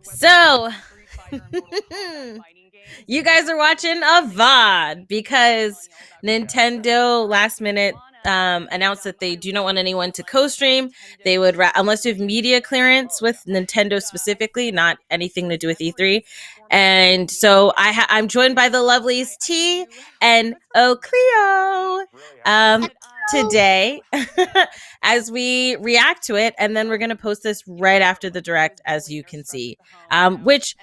So, you guys are watching a VOD because Nintendo last minute announced that they do not want anyone to co-stream. They would, unless you have media clearance with Nintendo specifically, not anything to do with E3. And so I'm joined by the lovelies T and Cleo today as we react to it, and then we're going to post this right after the direct, as you can see. Which,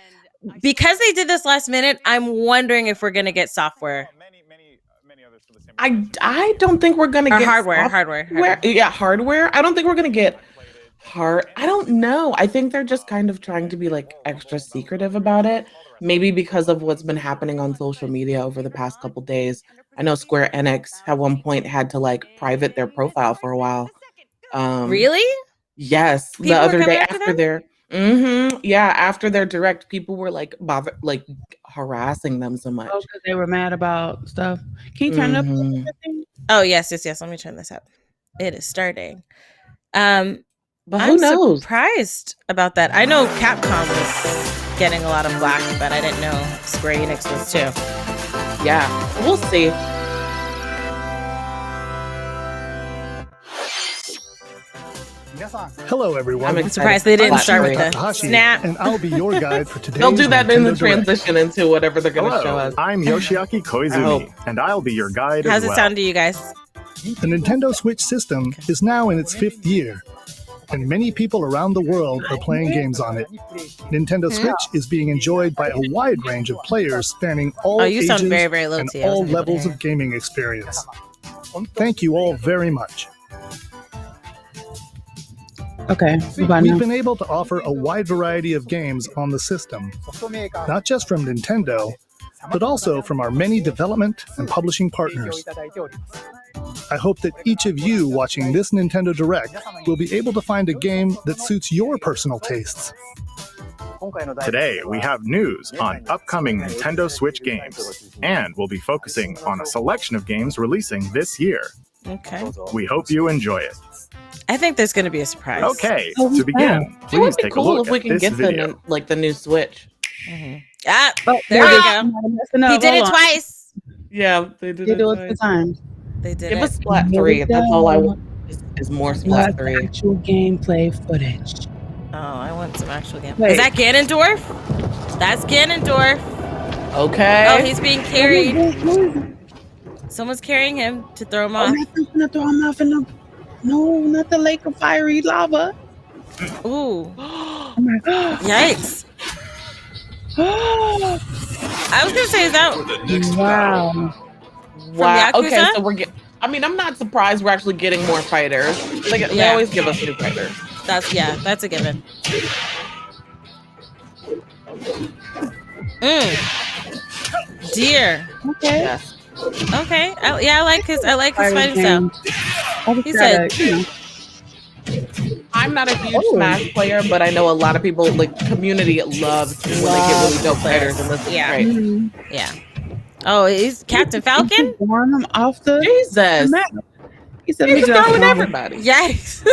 because they did this last minute, I'm wondering if we're going to get software. I don't think we're gonna get hardware. Yeah, hardware. I don't think we're gonna get I don't know. I think they're just kind of trying to be like extra secretive about it. Maybe because of what's been happening on social media over the past couple days. I know Square Enix at one point had to like private their profile for a while. Really? Yes, People the other day after their after their direct, people were like harassing them so much. Oh, because they were mad about stuff. Can you turn it up? Oh, yes. Let me turn this up. It is starting. But who I'm knows? Surprised about that. I know Capcom was getting a lot of flack, but I didn't know Square Enix was too. Yeah, we'll see. Hello, everyone. I'm surprised they didn't start with the snap. And I'll be your guide for today. They'll do that in the transition into whatever they're going to show us. I'm Yoshiaki Koizumi, and I'll be your guide How's as well. it sound to you guys? The Nintendo Switch system is now in its 5th year, and many people around the world are playing games on it. Nintendo Switch is being enjoyed by a wide range of players spanning all ages and all levels of gaming experience. Thank you all very much. Okay. We've been able to offer a wide variety of games on the system, not just from Nintendo, but also from our many development and publishing partners. I hope that each of you watching this Nintendo Direct will be able to find a game that suits your personal tastes. Today, we have news on upcoming Nintendo Switch games, and we'll be focusing on a selection of games releasing this year. Okay. We hope you enjoy it. I think there's going to be a surprise. Okay, to begin, please take a look at this video. The new Switch. Ah, there we go. He did it twice. Yeah, they did it twice. 2 times. They did Give it. us Splat 3. That's all I want is more Splat 3. Actual gameplay footage. Oh, I want some actual gameplay. Wait. Is that Ganondorf? That's Ganondorf. Okay. Oh, he's being carried. Someone's carrying him to throw him off. I'm gonna throw him off in the... No, not the lake of fiery lava. Ooh. Oh my God. Yikes. I was going to say, is that... Wow. Wow. Okay, so I'm not surprised we're actually getting more fighters. They always give us new fighters. That's a given. Deer. Okay. Yes. Okay. I like his fighting style. He said, I'm not a huge Smash player, but I know a lot of people, like, community loves when they get really dope fighters, and this is great. Mm-hmm. Yeah. Oh, he's Captain Falcon? Throwing him off the Jesus. map. He said, He's throwing everybody. Yikes.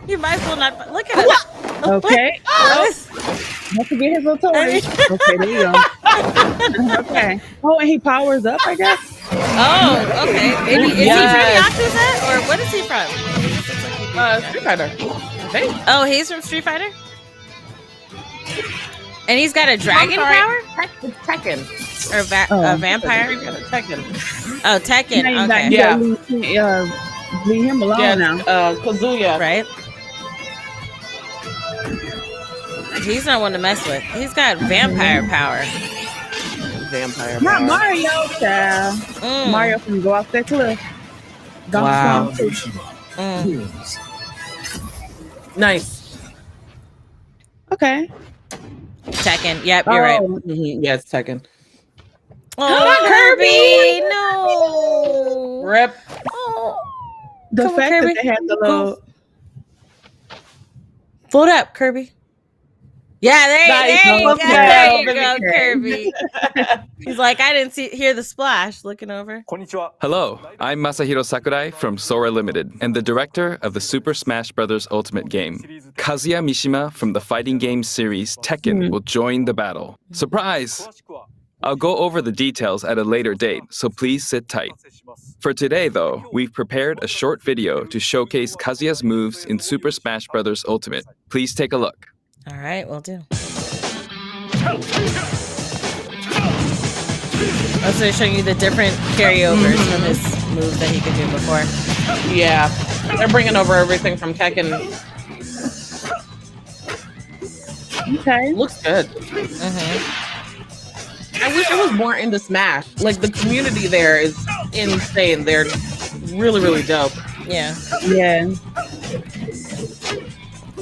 You might as well not. Look at it. Okay. Don't forget his little toy. Okay, there you go. Okay. Oh, and he powers up, I guess. Oh, okay. Maybe is he from Yakuza, or what is he from? Street Fighter. Oh, he's from Street Fighter. And he's got a dragon power. Tekken. Or vampire. Tekken. Oh, Tekken. Okay. Yeah. Leave him alone now. Kazuya. Right. He's not one to mess with. He's got vampire power. Vampire Not power. Mario, child. Mario can go off that cliff. Wow. Nice. Okay. Tekken. Yep, you're right. Mm-hmm. Yeah, it's Tekken. Oh, Kirby! No. Rip. Oh. The fact that they had the little... Float up, Kirby. Yeah, there you Nice. go. There There you go, Kirby. He's like, I didn't hear the splash. Looking over. Hello, I'm Masahiro Sakurai from Sora Limited and the director of the Super Smash Bros. Ultimate game. Kazuya Mishima from the fighting game series Tekken will join the battle. Surprise! I'll go over the details at a later date, so please sit tight. For today, though, we've prepared a short video to showcase Kazuya's moves in Super Smash Bros. Ultimate. Please take a look. All right, we'll do. Also, they're showing you the different carryovers from his moves that he could do before. Yeah, they're bringing over everything from Tekken. Okay. Looks good. I wish I was more into Smash. Like, the community there is insane. They're really, really dope. Yeah. Yeah.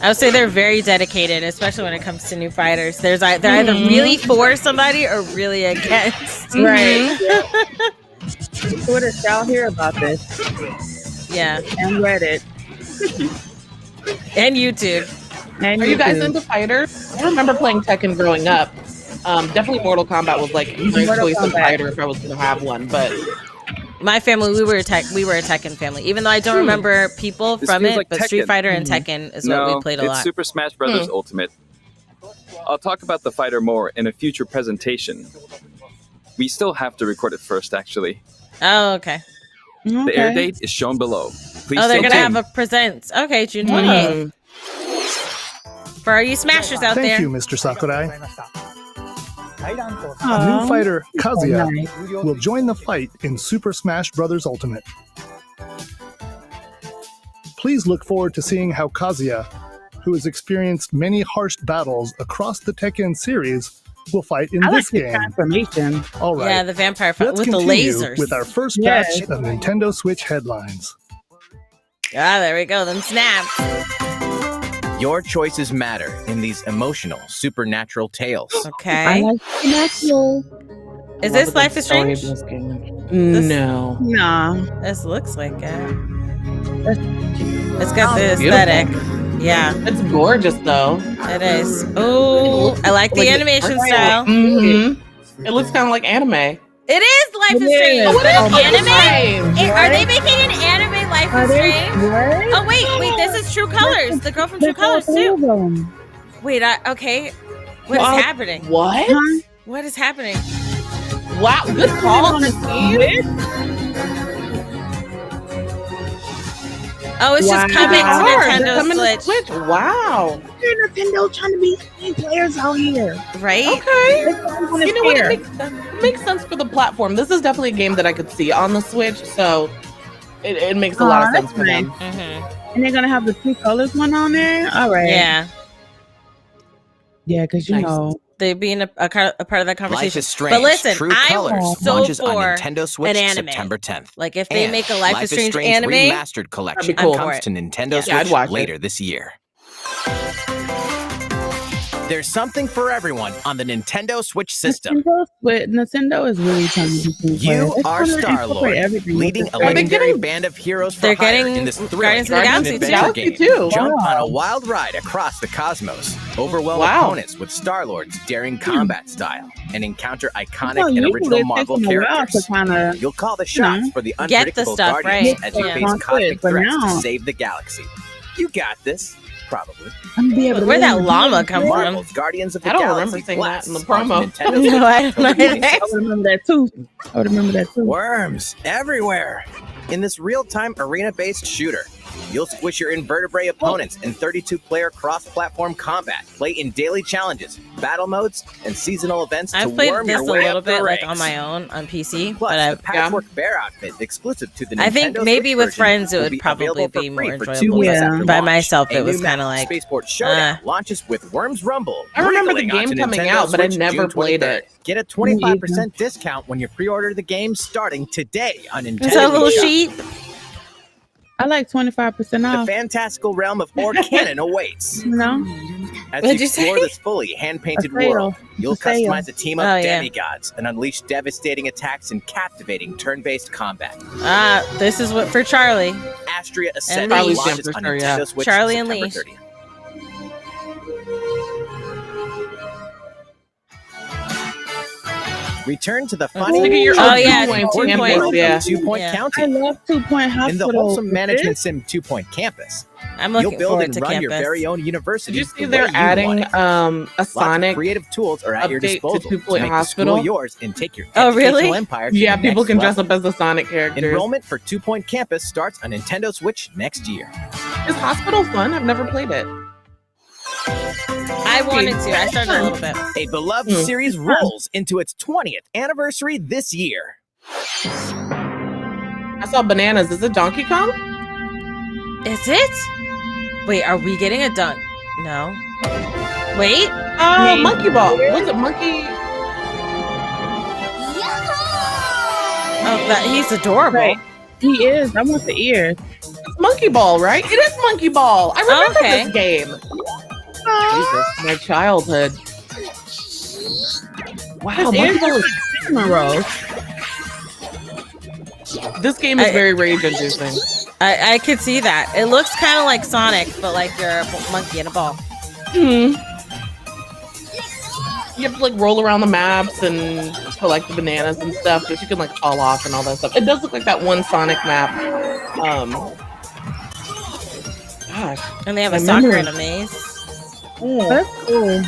I would say they're very dedicated, especially when it comes to new fighters. They're either really for somebody or really against. Right. Twitter shall hear about this. Yeah. And Reddit. And YouTube. And Are you guys into fighters? I remember playing Tekken growing up. Definitely Mortal Kombat was like my choice of fighter if I was going to have one. But my family, we were a Tekken family. Even though I don't remember people from it, like but Tekken. Street Fighter and Tekken is what we played a lot. It's Super Smash Bros. Ultimate. I'll talk about the fighter more in a future presentation. We still have to record it first, actually. Oh, okay. The air date is shown below. Please Oh, they're stay gonna have tuned. a presents. Okay, June 28th. For all you smashers out there. Thank you, Mr. Sakurai. Aw. New fighter Kazuya Nice. will join the fight in Super Smash Bros. Ultimate. Please look forward to seeing how Kazuya, who has experienced many harsh battles across the Tekken series, will fight in I like this the game. transformation. All right, Yeah, the vampire fight let's with the continue lasers. with our first Yes. batch of Nintendo Switch headlines. Ah, there we go. Them snaps. Your choices matter in these emotional, supernatural tales. I Okay. like the natural. Is this Life is Story of Strange? this game. No. Nah. This looks like it. That's It's got the Beautiful. aesthetic. Yeah, It's gorgeous though. it is. Oh, I like the animation style. It looks kind of like anime. It is Life is It Strange. is. But Oh, an anime? Strange. Are they making an anime Life Are is they Strange? right? Oh wait, this is True Colors. The girl from True There's all Colors three of too. them. Wait, okay. What is Well, happening? What? Huh? What is happening? Wow, good call, Christine. Oh, it's just coming to They're Nintendo coming to Switch, Switch. Wow. Nintendo trying to be players out here. right? Okay. You You know what? It makes sense for the platform. This is definitely a game that I could see on the Switch, so it makes a lot of sense for them. Mm-hmm. And they're gonna have the two colors one on there. All right. Yeah, Yeah, because you Nice. know. they being a part of that Life conversation. is Strange. But listen, True I'm Colors so launches for on Nintendo Switch an anime. September 10th. Like if they And make a Life is Strange anime, remastered collection That'd be cool. comes to Nintendo Yeah, I'd Switch watch it. later this year. There's something for everyone on the Nintendo Switch system. Nintendo is really trying to be team You players. They're are trying to Star-Lord, incorporate everything with leading this a game. legendary getting- band of heroes for They're hire getting in this thrilling Guardians of the Galaxy action-adventure too. game. Wow. Jump on a wild ride across the cosmos, overwhelm Wow. opponents with Star-Lord's daring combat style, and encounter iconic Well, and usually original it Marvel takes them a while characters. to kind of You'll call the shots for the Get the unpredictable stuff Guardians right. as you Yeah. face On cosmic Switch, but threats now- to save the galaxy. You got this, probably. where'd that llama come from? Marvel's Guardians of the I don't Galaxy remember seeing that in the Blast promo. on Nintendo No, I don't know. I would remember that too. I would remember that too. Worms everywhere. In this real-time arena-based shooter, you'll squish your invertebrate opponents in 32-player cross-platform combat. Play in daily challenges, battle modes, and seasonal events to I've played worm this your a way little up the bit, like ranks. on my own on PC, Plus, but the I've Patchwork Bear outfit exclusive to the Nintendo I think maybe Switch with version friends it will would be probably available for be free more for 2 enjoyable. weeks Yeah. after By launch. myself, A it was new kinda map, like, Spaceport Showdown launches with Worms Rumble. I remember the wriggling game onto coming Nintendo out, but I Switch never June played 23rd. it. Get a 25% discount when you pre-order the game starting today on Nintendo. Is that a little eShop. sheep? I like 25% The off. fantastical realm of Or Canon awaits. You know? As What'd you you explore say? this fully hand-painted A sale. world, you'll A sale. customize a team of Oh, yeah. demigods and unleash devastating attacks and captivating turn-based combat. This is what for Charlie. Astria And Ascent Leash. launches For on sure, Nintendo yeah. Switch Charlie and September Leash. 30th. Return to the Oh, funny. Look at your Oh, yeah, 2 point 2 campus, point. yeah. 2 Point Yeah. I County. love 2 Point Hospital. In the wholesome With management this? sim 2 Point Campus, I'm you'll looking build forward and to run campus. your very own Did university. you see the they're way you adding want it. a Lots Sonic of creative tools are at your update to disposal 2 Point make the school Hospital? yours and take your Oh, really? educational empire to Yeah, the people next can level. dress up as the Sonic characters. Enrollment for 2 Point Campus starts on Nintendo Switch next year. Is Hospital fun? I've never played it. I wanted to. I started a little bit. A beloved series rolls into its 20th anniversary this year. I saw Bananas. Is it Donkey Kong? Is it? Wait, are we getting a dunk? No. Wait. Oh, Monkey Ball. Was it Monkey? Oh, he's adorable. Right. He is. I want the ears. It's Monkey Ball, right? It is Monkey Ball. I remember Okay. this game. Jesus, my childhood. Wow, His Monkey ears Ball are is, like cinnamon rolls. this game is very rage-inducing. I could see that. It looks kind of like Sonic, but like you're a monkey in a ball. Hmm. You have to like roll around the maps and collect the bananas and stuff, but you can like fall off and all that stuff. It does look like that one Sonic map. Gosh. And they have a I soccer remember- and a maze. That's cool.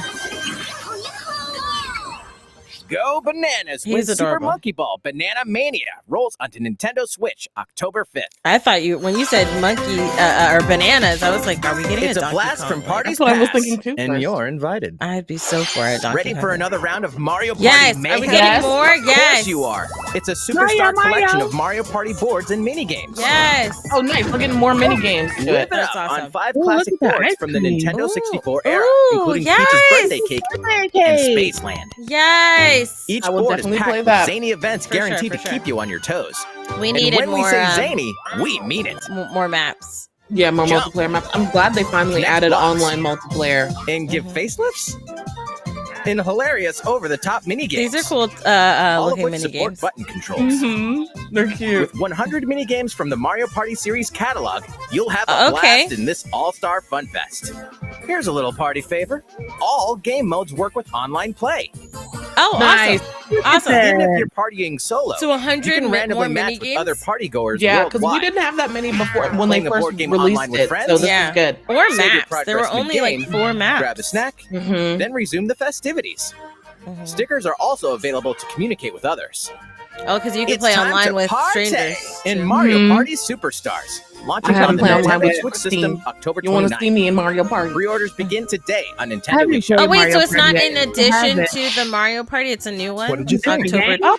Go Bananas He's with Super adorable. Monkey Ball Banana Mania rolls onto Nintendo Switch October 5th. I thought when you said monkey or bananas, I was like, are we getting It's a a Donkey blast Kong from one? parties That's what I was past, thinking too and first. you're invited. I'd be so for a Donkey Ready Kong. for another round of Mario Party Yes. Mayhem? Are we getting Yes. more? Of course Yes. you are. It's a superstar Mario. collection of Mario Party boards and minigames. Yes. Oh, nice. We're getting more mini games to Live it. it That's up awesome. on 5 Ooh, classic look at that boards ice from the cream. Nintendo Ooh. 64 era, Ooh, including yes. Peach's birthday cake and Pancake. Spaceland. Yes. Each I will board is definitely packed play with that. zany events For sure, guaranteed for to sure. keep you on your toes. We And needed when we more say zany, we mean it. more maps. Yeah, more Jump. multiplayer maps. I'm glad they finally Next added box. online multiplayer. And give facelifts? In hilarious over-the-top minigames. These are cool all of looking which mini support games. button controls. Mm-hmm. They're cute. With 100 minigames from the Mario Party series catalog, you'll have a Okay. blast in this all-star fun fest. Here's a little party favor. All game modes work with online play. Oh, Nice. awesome. Even if you're partying solo, So you 100 can more randomly mini match with games? other partygoers Yeah, because we worldwide. didn't have that many before when they Playing a first board game released online with it. friends? So this Yeah. is good. Or Save your maps. There were progress only like mid-game, 4 maps. Grab a snack, Mm-hmm. then resume the festivities. Mhm. Stickers are also available to communicate with others. Oh, because you can It's play time online to with party strangers. in too. Mario Mhm. Party Superstars. Launching I haven't on the played online Nintendo with Switch Christine. system October You want to 29th. see me in Mario Party? Pre-orders begin today on Nintendo Haven't eShop. Oh, wait, Mario so it's not Party in yet. addition Have to the Mario Party? It's a new one? What did you think? October. Oh,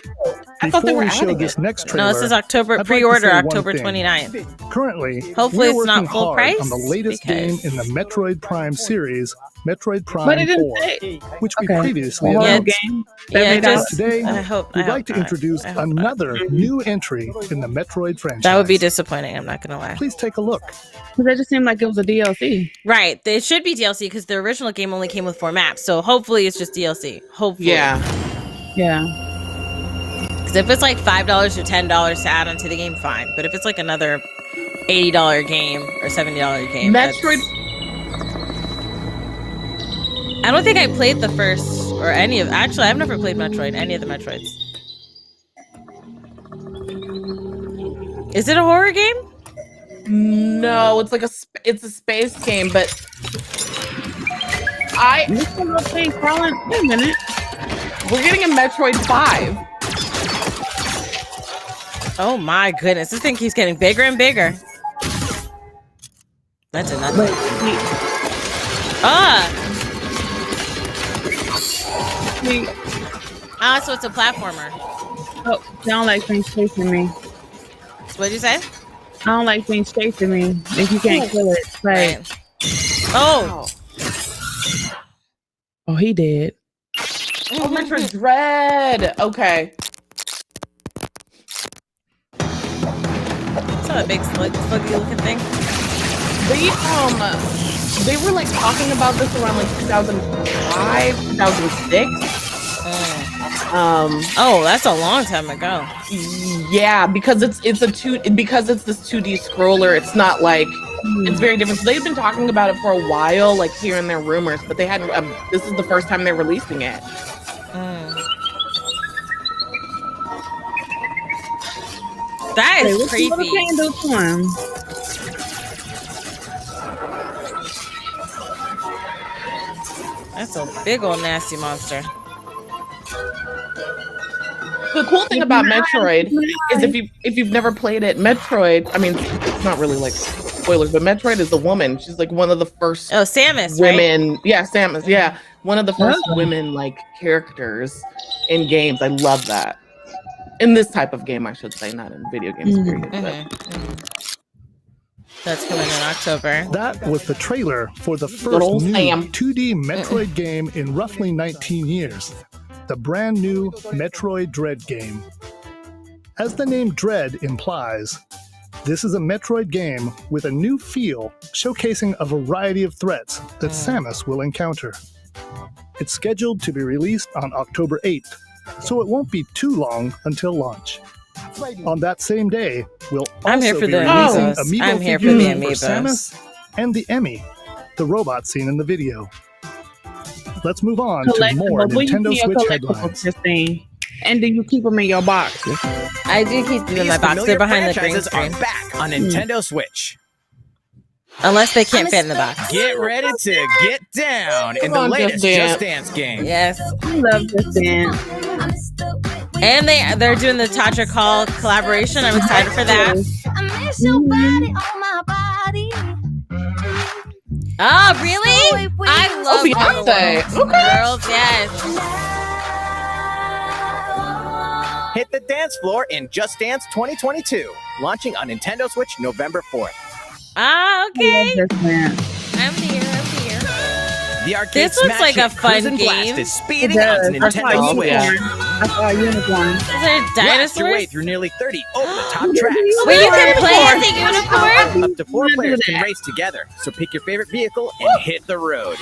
I thought they Before were we show adding this it. next trailer, No, this is October. I'd like to Pre-order say one October thing. 29th. Currently, Hopefully we're it's not working full hard price, on the latest because- game in the Metroid Prime series, Metroid But Prime it didn't 4, say. which we Okay. previously Well, Yeah, announced. game. Yeah, Made out. just, Today, I hope. We'd I like hope to not. introduce I hope not. another new entry in the Metroid franchise. That would be disappointing. I'm not gonna lie. Please take a look. Because it just seemed like it was a DLC. Right, it should be DLC because the original game only came with 4 maps. So hopefully it's just DLC. Hopefully, Yeah. Yeah. Because if it's like $5 or $10 to add onto the game, fine. But if it's like another $80 game or $70 game, Metroid. I don't think I played the first or any of. Actually, I've never played Metroid. Any of the Metroids. Is it a horror game? No, it's like it's a space game, but This is okay, Colin. Wait a minute. we're getting a Metroid 5. Oh my goodness, this thing keeps getting bigger and bigger. That's enough. But he, So it's a platformer. oh, I don't like things chasing me. What'd you say? I don't like things chasing me. If you can't kill it, play. Right. Oh, Oh, he did. Oh, Metroid Dread. Okay. it's not a big sluggy looking thing. They were like talking about this around like 2005, 2006. Oh, that's a long time ago. Yeah, because it's this 2D scroller. It's not like it's very different. So they've been talking about it for a while, like here and there rumors, but they hadn't. This is the first time they're releasing it. That Hey, is what's the little creepy. candle one? That's a big old nasty monster. The cool thing about Metroid is if you've never played it, Metroid, I mean, it's not really like spoilers, but Metroid is the woman. She's like one of the first Oh, Samus, women. Right? Yeah, Samus. Yeah, one of the first Oh. women like characters in games. I love that. In this type of game, I should say, not in video games. Period. That's coming in October. That was the trailer for the first old new Sam. 2D Metroid game in roughly 19 years. The brand new Metroid Dread game. As the name Dread implies, this is a Metroid game with a new feel, showcasing a variety of threats that Samus will encounter. It's scheduled to be released on October 8th, so it won't be too long until launch. On that same day, we'll I'm also here for be the releasing amiibos. amiibo I'm here for figures the for amiibos. Samus and the Emmy, the robot seen in the video. Let's move on to more Nintendo Switch headlines. Christine? And do you keep them in your box? I do keep them in my These box. They're familiar behind the green franchises are screen. back on Nintendo Switch. Unless they can't fit in the box. Get ready to get down in the on, latest Just Just Dance. Dance game. Yes. I love this dance. And they're doing the Tatra Call collaboration. I'm excited for that. I miss your body on my body. Oh, really? I love Beyonce. Wonder Woman. Okay. Girls, yes. Hit the dance floor in Just Dance 2022, launching on Nintendo Switch November 4th. Ah, I okay. love this dance. I'm here. The arcade This looks smash like a hit fun Cruisin' Blast game. is speeding It onto does. I saw a Nintendo Switch. unicorn. I saw a unicorn. Is there Blast your way dinosaurs? through nearly 30 over-the-top tracks. Wait, you can play as a unicorn? Up to 4 do players can that. race together, so pick your favorite vehicle and hit the road.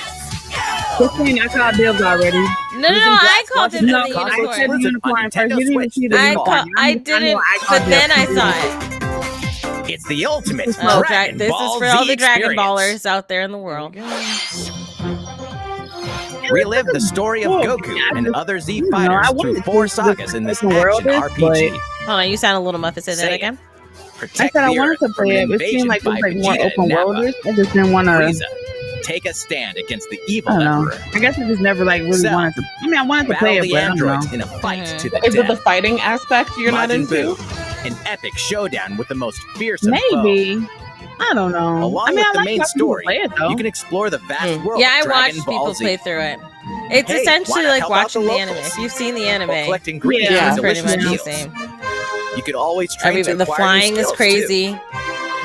Christine, I called dibs already. No, I called it No, as a I I unicorn. said the Exclusive on unicorn first. Nintendo You didn't even Switch. see the unicorn. I didn't, but then I saw it. It's the ultimate Oh, Dragon this Ball is for all Z the Dragon experience. Ballers out there in the world. Relive the story of Goku and other Z fighters through 4 sagas in this action RPG. Hold on, you sound a little muffled. Say that Say it. again. I Protect said I the wanted Earth to from play an it. It seemed invasion like it by was like more Vegeta open and Nappa. world. I just didn't want to. Frieza, take a stand against the evil I don't know. Emperor. I guess I just never like really Cell. wanted to. I mean, I wanted to play Battle it, the but I don't know. androids in a fight to the Is it the death. fighting aspect you're not Majin into? Buu, an epic showdown with the most fearsome foe. Maybe. I don't know. Along I mean, with I the like main watching people story, play it though. you can explore the vast world Yeah, I of Dragon watched Ball people Z. play through it. It's Hey, essentially why not like help out watching the the locals? anime. If you've seen the While anime, collecting greens Yeah, and it's pretty delicious much the meals. same. You could always train to The acquire flying new is skills, crazy. too.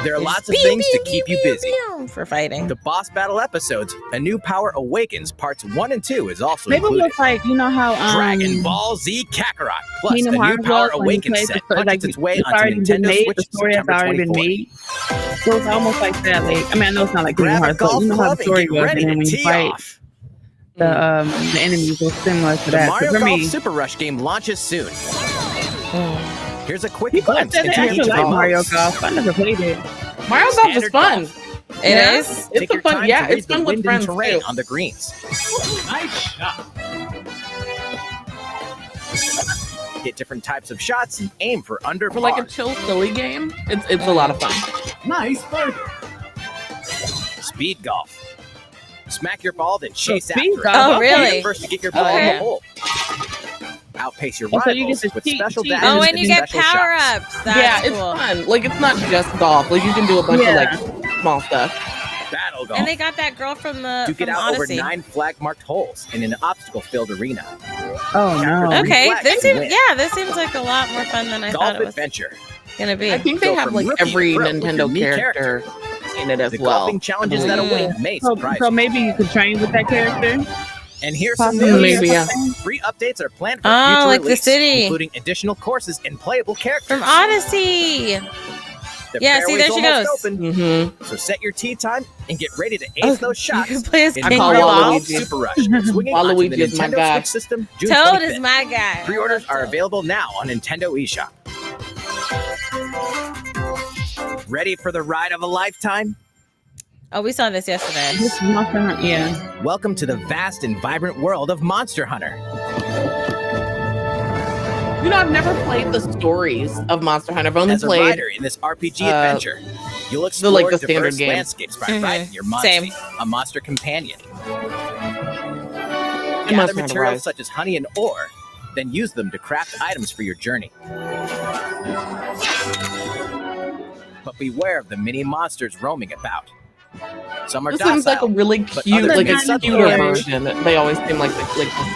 There are It's lots of pew, things pew, to keep pew, you pew, busy. pew for fighting. The boss battle episodes, A New Power Awakens Parts 1 and 2 is also Maybe it included. was like, you know how Dragon Ball Z Kakarot, plus Kingdom A New Hearts Power was when you Awakens played set the punches like its way it's onto already been Nintendo made. Switch The story has September already been 24th. made. So it's almost like that. Like, I mean, I know it's not like Kingdom Grab a Hearts, but golf you know how club the and story get was, ready and then to when you tee fight off. the enemies are similar to The that. Mario So for Golf me, Super Rush game launches soon. Here's a quick people glimpse said they into actually each of like the Mario modes. Golf. I never played it. Mario Golf is Standard fun. golf. It Yeah. is. It's Take a your fun. time Yeah, to read it's the fun with wind and friends terrain too. on the greens. Hit different types of shots and aim for under For like a par. chill, silly game, it's a lot of fun. Speed golf. Smack your ball, then chase speed after it. golf, Oh, okay. really? Be the first to get your ball Okay. in the hole. Outpace your Oh, so you rivals get to with cheat- special cheat. dashes Oh, and you get special power shots. ups. That's Yeah, it's cool. fun. Like it's not just golf. Like you can do a bunch Yeah. of like small stuff. Battle golf. And they got that girl from the Duke it from out Odyssey. over 9 flag-marked holes in an obstacle-filled arena. Oh no. Okay, Flag this to seems win. this seems like a lot more fun than I Golf thought it was adventure. gonna be. I think they Go have from like rookie to every pro with your Nintendo new character in it as The well. golfing challenges that Mm. await may So, surprise so you. maybe you could train with that character. And here's some Possibly. news. Maybe, yeah. Free updates are planned for Oh, future like the release, city. including additional courses and playable characters. From Odyssey. The Yeah, see, there fairway's she almost goes. Open, Mm-hmm. so set your tee time and get ready to ace Oh, those shots. You can play as in King call Mario Ralph. Golf Waluigi. Super Rush, swinging onto the Waluigi is my Nintendo guy. Switch system June Toad 25th. is my guy. Pre-orders are available now on Nintendo eShop. Ready for the ride of a lifetime? Oh, we saw this yesterday. This is Monster Hunter, yeah. Welcome to the vast and vibrant world of Monster Hunter. You know, I've never played the stories of Monster Hunter. I've only As a played rider in this RPG adventure, you'll explore like, the diverse standard games. landscapes by riding your monster, Same. a monster companion. Monster Gather Hunter materials Rise. such as honey and ore, then use them to craft items for your journey. But beware of the mini monsters roaming about. Some are This docile, seems like a really but cute, others like may a suddenly cuter emerge. version. They always seem like the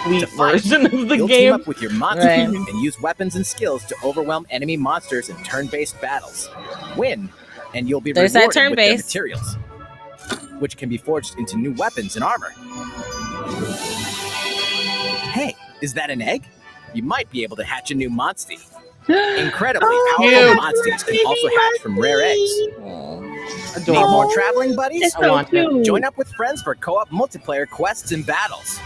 sweet To fight, version of the You'll team game. up with your monster Right. and use weapons and skills to overwhelm enemy monsters in turn-based battles. Win, and you'll be There's that rewarded with their turn-based. materials, which can be forged into new weapons and armor. Hey, is that an egg? You might be able to hatch a new monstie. Incredibly powerful cute. monsties can also hatch from rare eggs. Need Adorable. more traveling buddies? It's I so want it. cute. Join up with friends for co-op multiplayer quests and battles.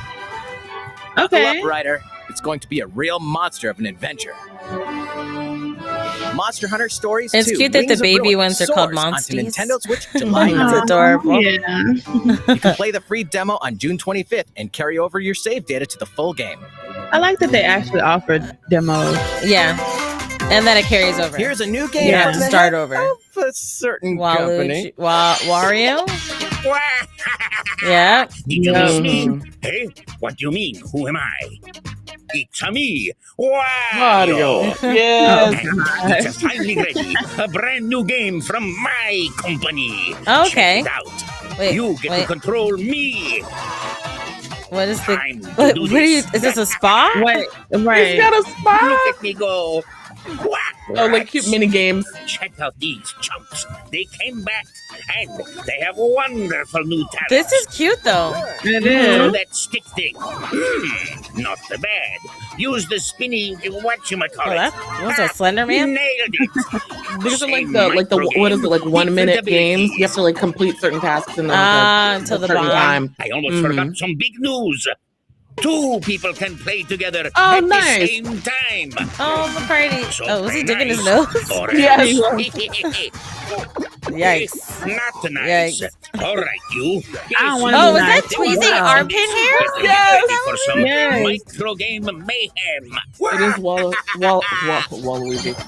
Buckle Okay. up, Ryder. It's going to be a real monster of an adventure. Monster Hunter Stories It's 2, cute that the Wings of baby Ruin ones are called soars onto Monsties. Nintendo Switch July It's 9th. adorable. Yeah. You can play the free demo on June 25th and carry over your save data to the full game. I like that they actually offered demos. Yeah. And then it carries over. Here's a new game Yeah. from the Start head over. of a certain company. Wario? Yeah. Did you miss me? Mhm. Hey, what do you mean? Who am I? It's a me, Mario. Wario. Yes. And it's finally ready. A brand new game from my company. Okay. Check it out. Wait, You get to wait. control me. What is the... Time to What, do what are you... this. Is this a spa? Wait, He's right. got a spot. Look at me go. Oh, like cute mini games. Check out these chumps. They came back and they have wonderful new talent. This is cute, though. It Throw is. that stick thing. Not the bad. Use the spinning Oh, whatchamacallit. that was a Slender Man? Nailed it. These are like Same the micro what is it, like game, 1 minute different games? You have to like abilities. complete certain tasks in Until a the certain bottom. time. I almost Mhm. forgot some big news. 2 people can play together Oh, at nice. the same time. Oh, the party. So Oh, was he play digging his nice, nose? or Yes. else- Yikes. Not nice. Yikes. All right, you. I don't wanna Oh, be was that nice. tweezy Wow. armpit hair? Yes. Ready for some Yes. micro game mayhem. It is Waluigi.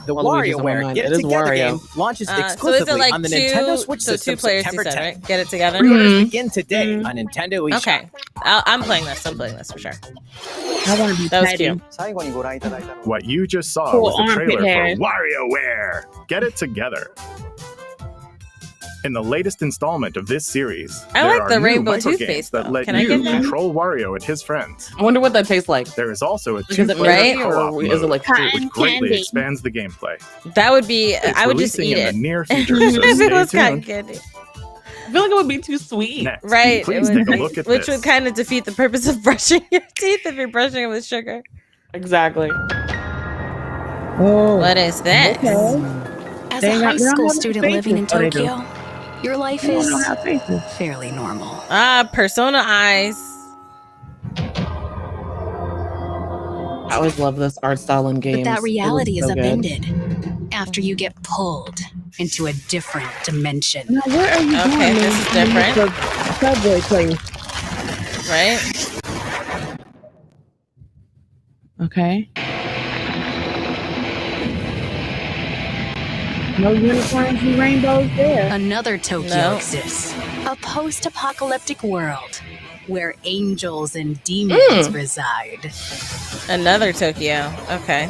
The Waluigi's on my WarioWare mind. Get It It is Together Wario. game launches So is exclusively it like on the two... Nintendo Switch So system two players, you September said, 10th. right? Get it together? Pre-orders begin today on Nintendo eShop. Okay. I'm playing this. I'm playing this for sure. I want to be That was petty. cute. What you just saw Cool was the armpit trailer hair. for WarioWare. Get it together. In the latest installment of this series, I there like are the new rainbow microgames toothpaste, that though. let Can I you get that? control Wario and his friends. I wonder what that tastes like. There is also a Like, is it two-player Right? co-op or is it mode, like fruit? which Cotton greatly candy. expands the gameplay. That would be... It's I would just releasing eat in it. the near future, so If it was stay cotton tuned. candy. I feel like it would be too sweet. Next, Right. please it take would, a look at which this. would kind of defeat the purpose of brushing your teeth if you're brushing it with sugar. Exactly. Oh. What is this? Okay. As They a don't high have school faces. student living in Oh, they do. Tokyo, your life They is don't have faces. fairly normal. Persona Eyes. I always love this art style in games. But that reality It is looks so good. upended after you get pulled into a different dimension. Now, where are you Okay, going? this is different. The subway place. Right? Okay. No unicorns and rainbows there. Another Tokyo No. exists. A post-apocalyptic world where angels and demons reside. Another Tokyo. Okay.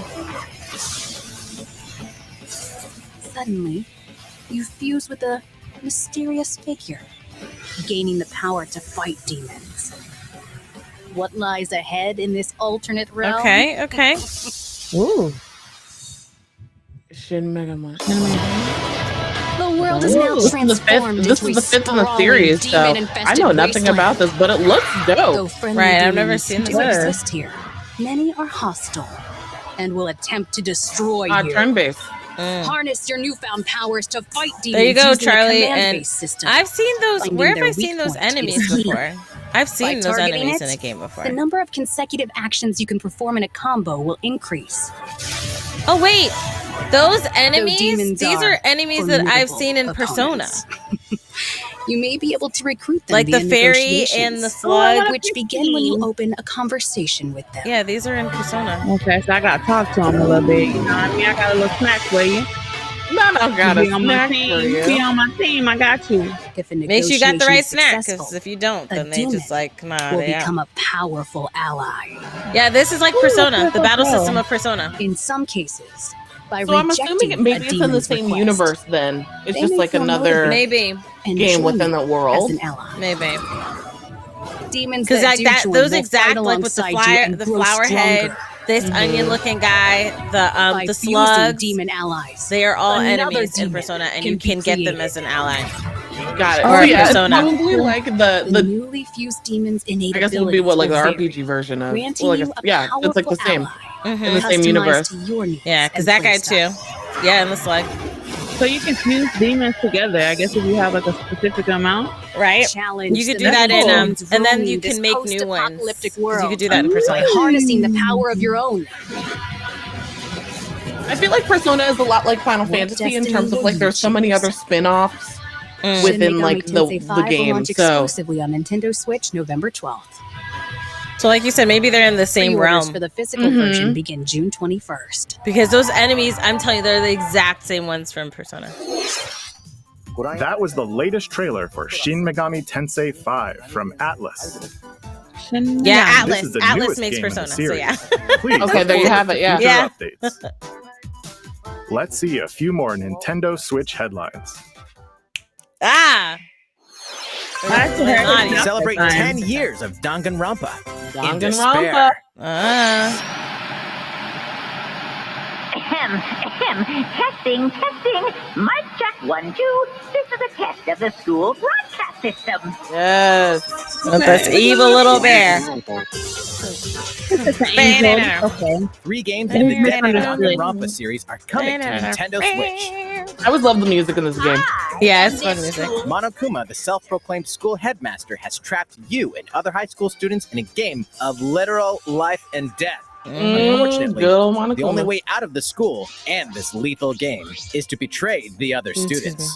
Suddenly, you fuse with a mysterious figure, gaining the power to fight demons. What lies ahead in this alternate realm? Okay. Okay. Ooh. Shin Mega Man. The world is now This is the transformed fifth. This into is a the fifth in the sprawling, series, so I demon-infested know nothing wasteland. about this, but it looks Though dope. friendly Right, I've never demons seen this do before. exist here, many are hostile and will attempt to destroy you. Turn based. Harness your newfound powers to fight demons. There you go, using a Charlie. command-based And system. I've seen those. Finding Where have their I seen weak those point enemies is key. before? I've seen By those targeting enemies it, in a game before. The number of consecutive actions you can perform in a combo will increase. Oh wait, those enemies. demons These are are enemies that I've formidable seen in Persona. opponents. You may be able to recruit them Like the via fairy and the negotiations, slug. which begin when you open a conversation with them. Yeah, these are in Persona. Okay, so I gotta talk to him a little bit. You know what I mean? I got a little snack for you. Nana got a Be on my snack for team. you. Be on my team. I got you. If a Make sure you got the right negotiation is snack, successful, because if you don't, a then they just demon like, nah, will they out. become a powerful ally. Yeah, this is like Ooh, Persona, okay, the battle okay. system of Persona. In some cases, by So I'm rejecting assuming maybe a it's in the demon's same request, universe then. It's they just may like feel another Maybe, and game join within you the world. as an ally. maybe. Demons Because that like do that, join those will exact fight like with the alongside you flyer, and the grow flower head, stronger. this onion-looking guy, By the fusing slugs. demon allies. They are all Another enemies in demon Persona, and can you be can get them created. as an ally. Got it. Or Oh, a yeah, it's Persona. probably like The the newly fused demon's innate I guess it would be what like the abilities RPG version of granting well, like you a yeah, it's like the powerful same ally, in the same customized universe. to your needs Yeah, because and that guy playstyle. too. Yeah, and the slug. So you can fuse demons together. I guess if you have like a specific amount. Right? Challenge You could the do that in demons and then roaming you this can make new ones. post-apocalyptic 'Cause you world could do that in by Persona. harnessing the power of your own. I feel like Persona is a lot like Final What Fantasy in destiny terms of will like you there's so many choose? other spin-offs Mm. within Shin like Megami the Tensei 5 will game. launch So exclusively on Nintendo Switch November 12th. So like you said, maybe they're in the same Pre-orders realm. for the physical version begin June 21st. Because those enemies, I'm telling you, they're the exact same ones from Persona. That was the latest trailer for Shin Megami Tensei 5 from Atlas. Yeah, Atlas. This is the Atlas newest makes game in the Persona. So series. yeah. Please Okay, look there you forward have to it, yeah. future Yeah. updates. Let's see a few more Nintendo Switch headlines. Ah. That's what I heard. Celebrate Time. 10 years of Danganronpa. In Danganronpa. despair. Testing. Mic check 1, 2. This is a test of the school broadcast system. Yes. This evil little bear. It's an angel. Okay. 3 games in the Dead Misunderstood. Danganronpa series are coming to Nintendo Switch. I always love the music in this game. Yeah, it's fun music. Monokuma, the self-proclaimed school headmaster, has trapped you and other high school students in a game of literal life and death. Unfortunately, Good old Monokuma. the only way out of the school and this lethal game is to betray the other students.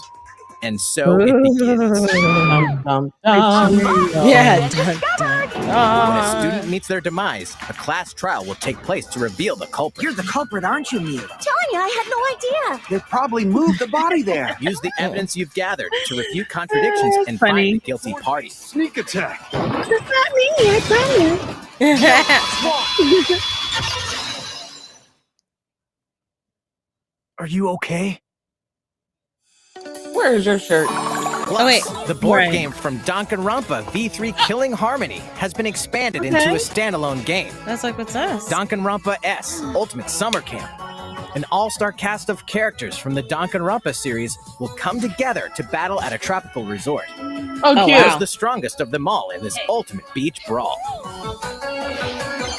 And so it begins. Dum, dum, dum. Yeah. Dun, dun. When a student meets their demise, a class trial will take place to reveal the culprit. You're the culprit, aren't you, Mia? Tanya, I had no idea. They probably moved the body there. Use the evidence you've gathered to refute contradictions and Funny. find the guilty party. Sneak attack. It's not me. It's Tanya. Are you okay? Where is your shirt? Plus, wait. the board Right. game from Danganronpa V3 Killing Harmony has been expanded Okay. into a standalone game. That's like what's this? Danganronpa S Ultimate Summer Camp. An all-star cast of characters from the Danganronpa series will come together to battle at a tropical resort. Oh, Oh, cute. wow. Who's the strongest of them all in this ultimate beach brawl?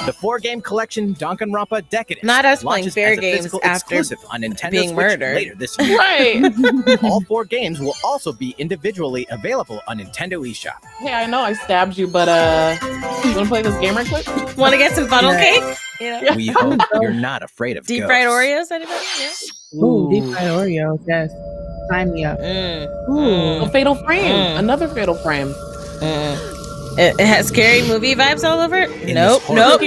The 4-game collection Danganronpa Decadence Not us playing launches fair as a games physical after exclusive on Nintendo being Switch murdered. later this year. Right. All 4 games will also be individually available on Nintendo eShop. Hey, I know I stabbed you, but you wanna play this game right quick? Want to get some funnel Right. cake? You know? We hope you're not afraid of Deep fried ghosts. Oreos, anybody? Yeah. Ooh, deep fried Oreos. Yes. Sign me up. A Fatal Frame. Another Fatal Frame. It has scary movie vibes all over it. In Nope. this horror Nope.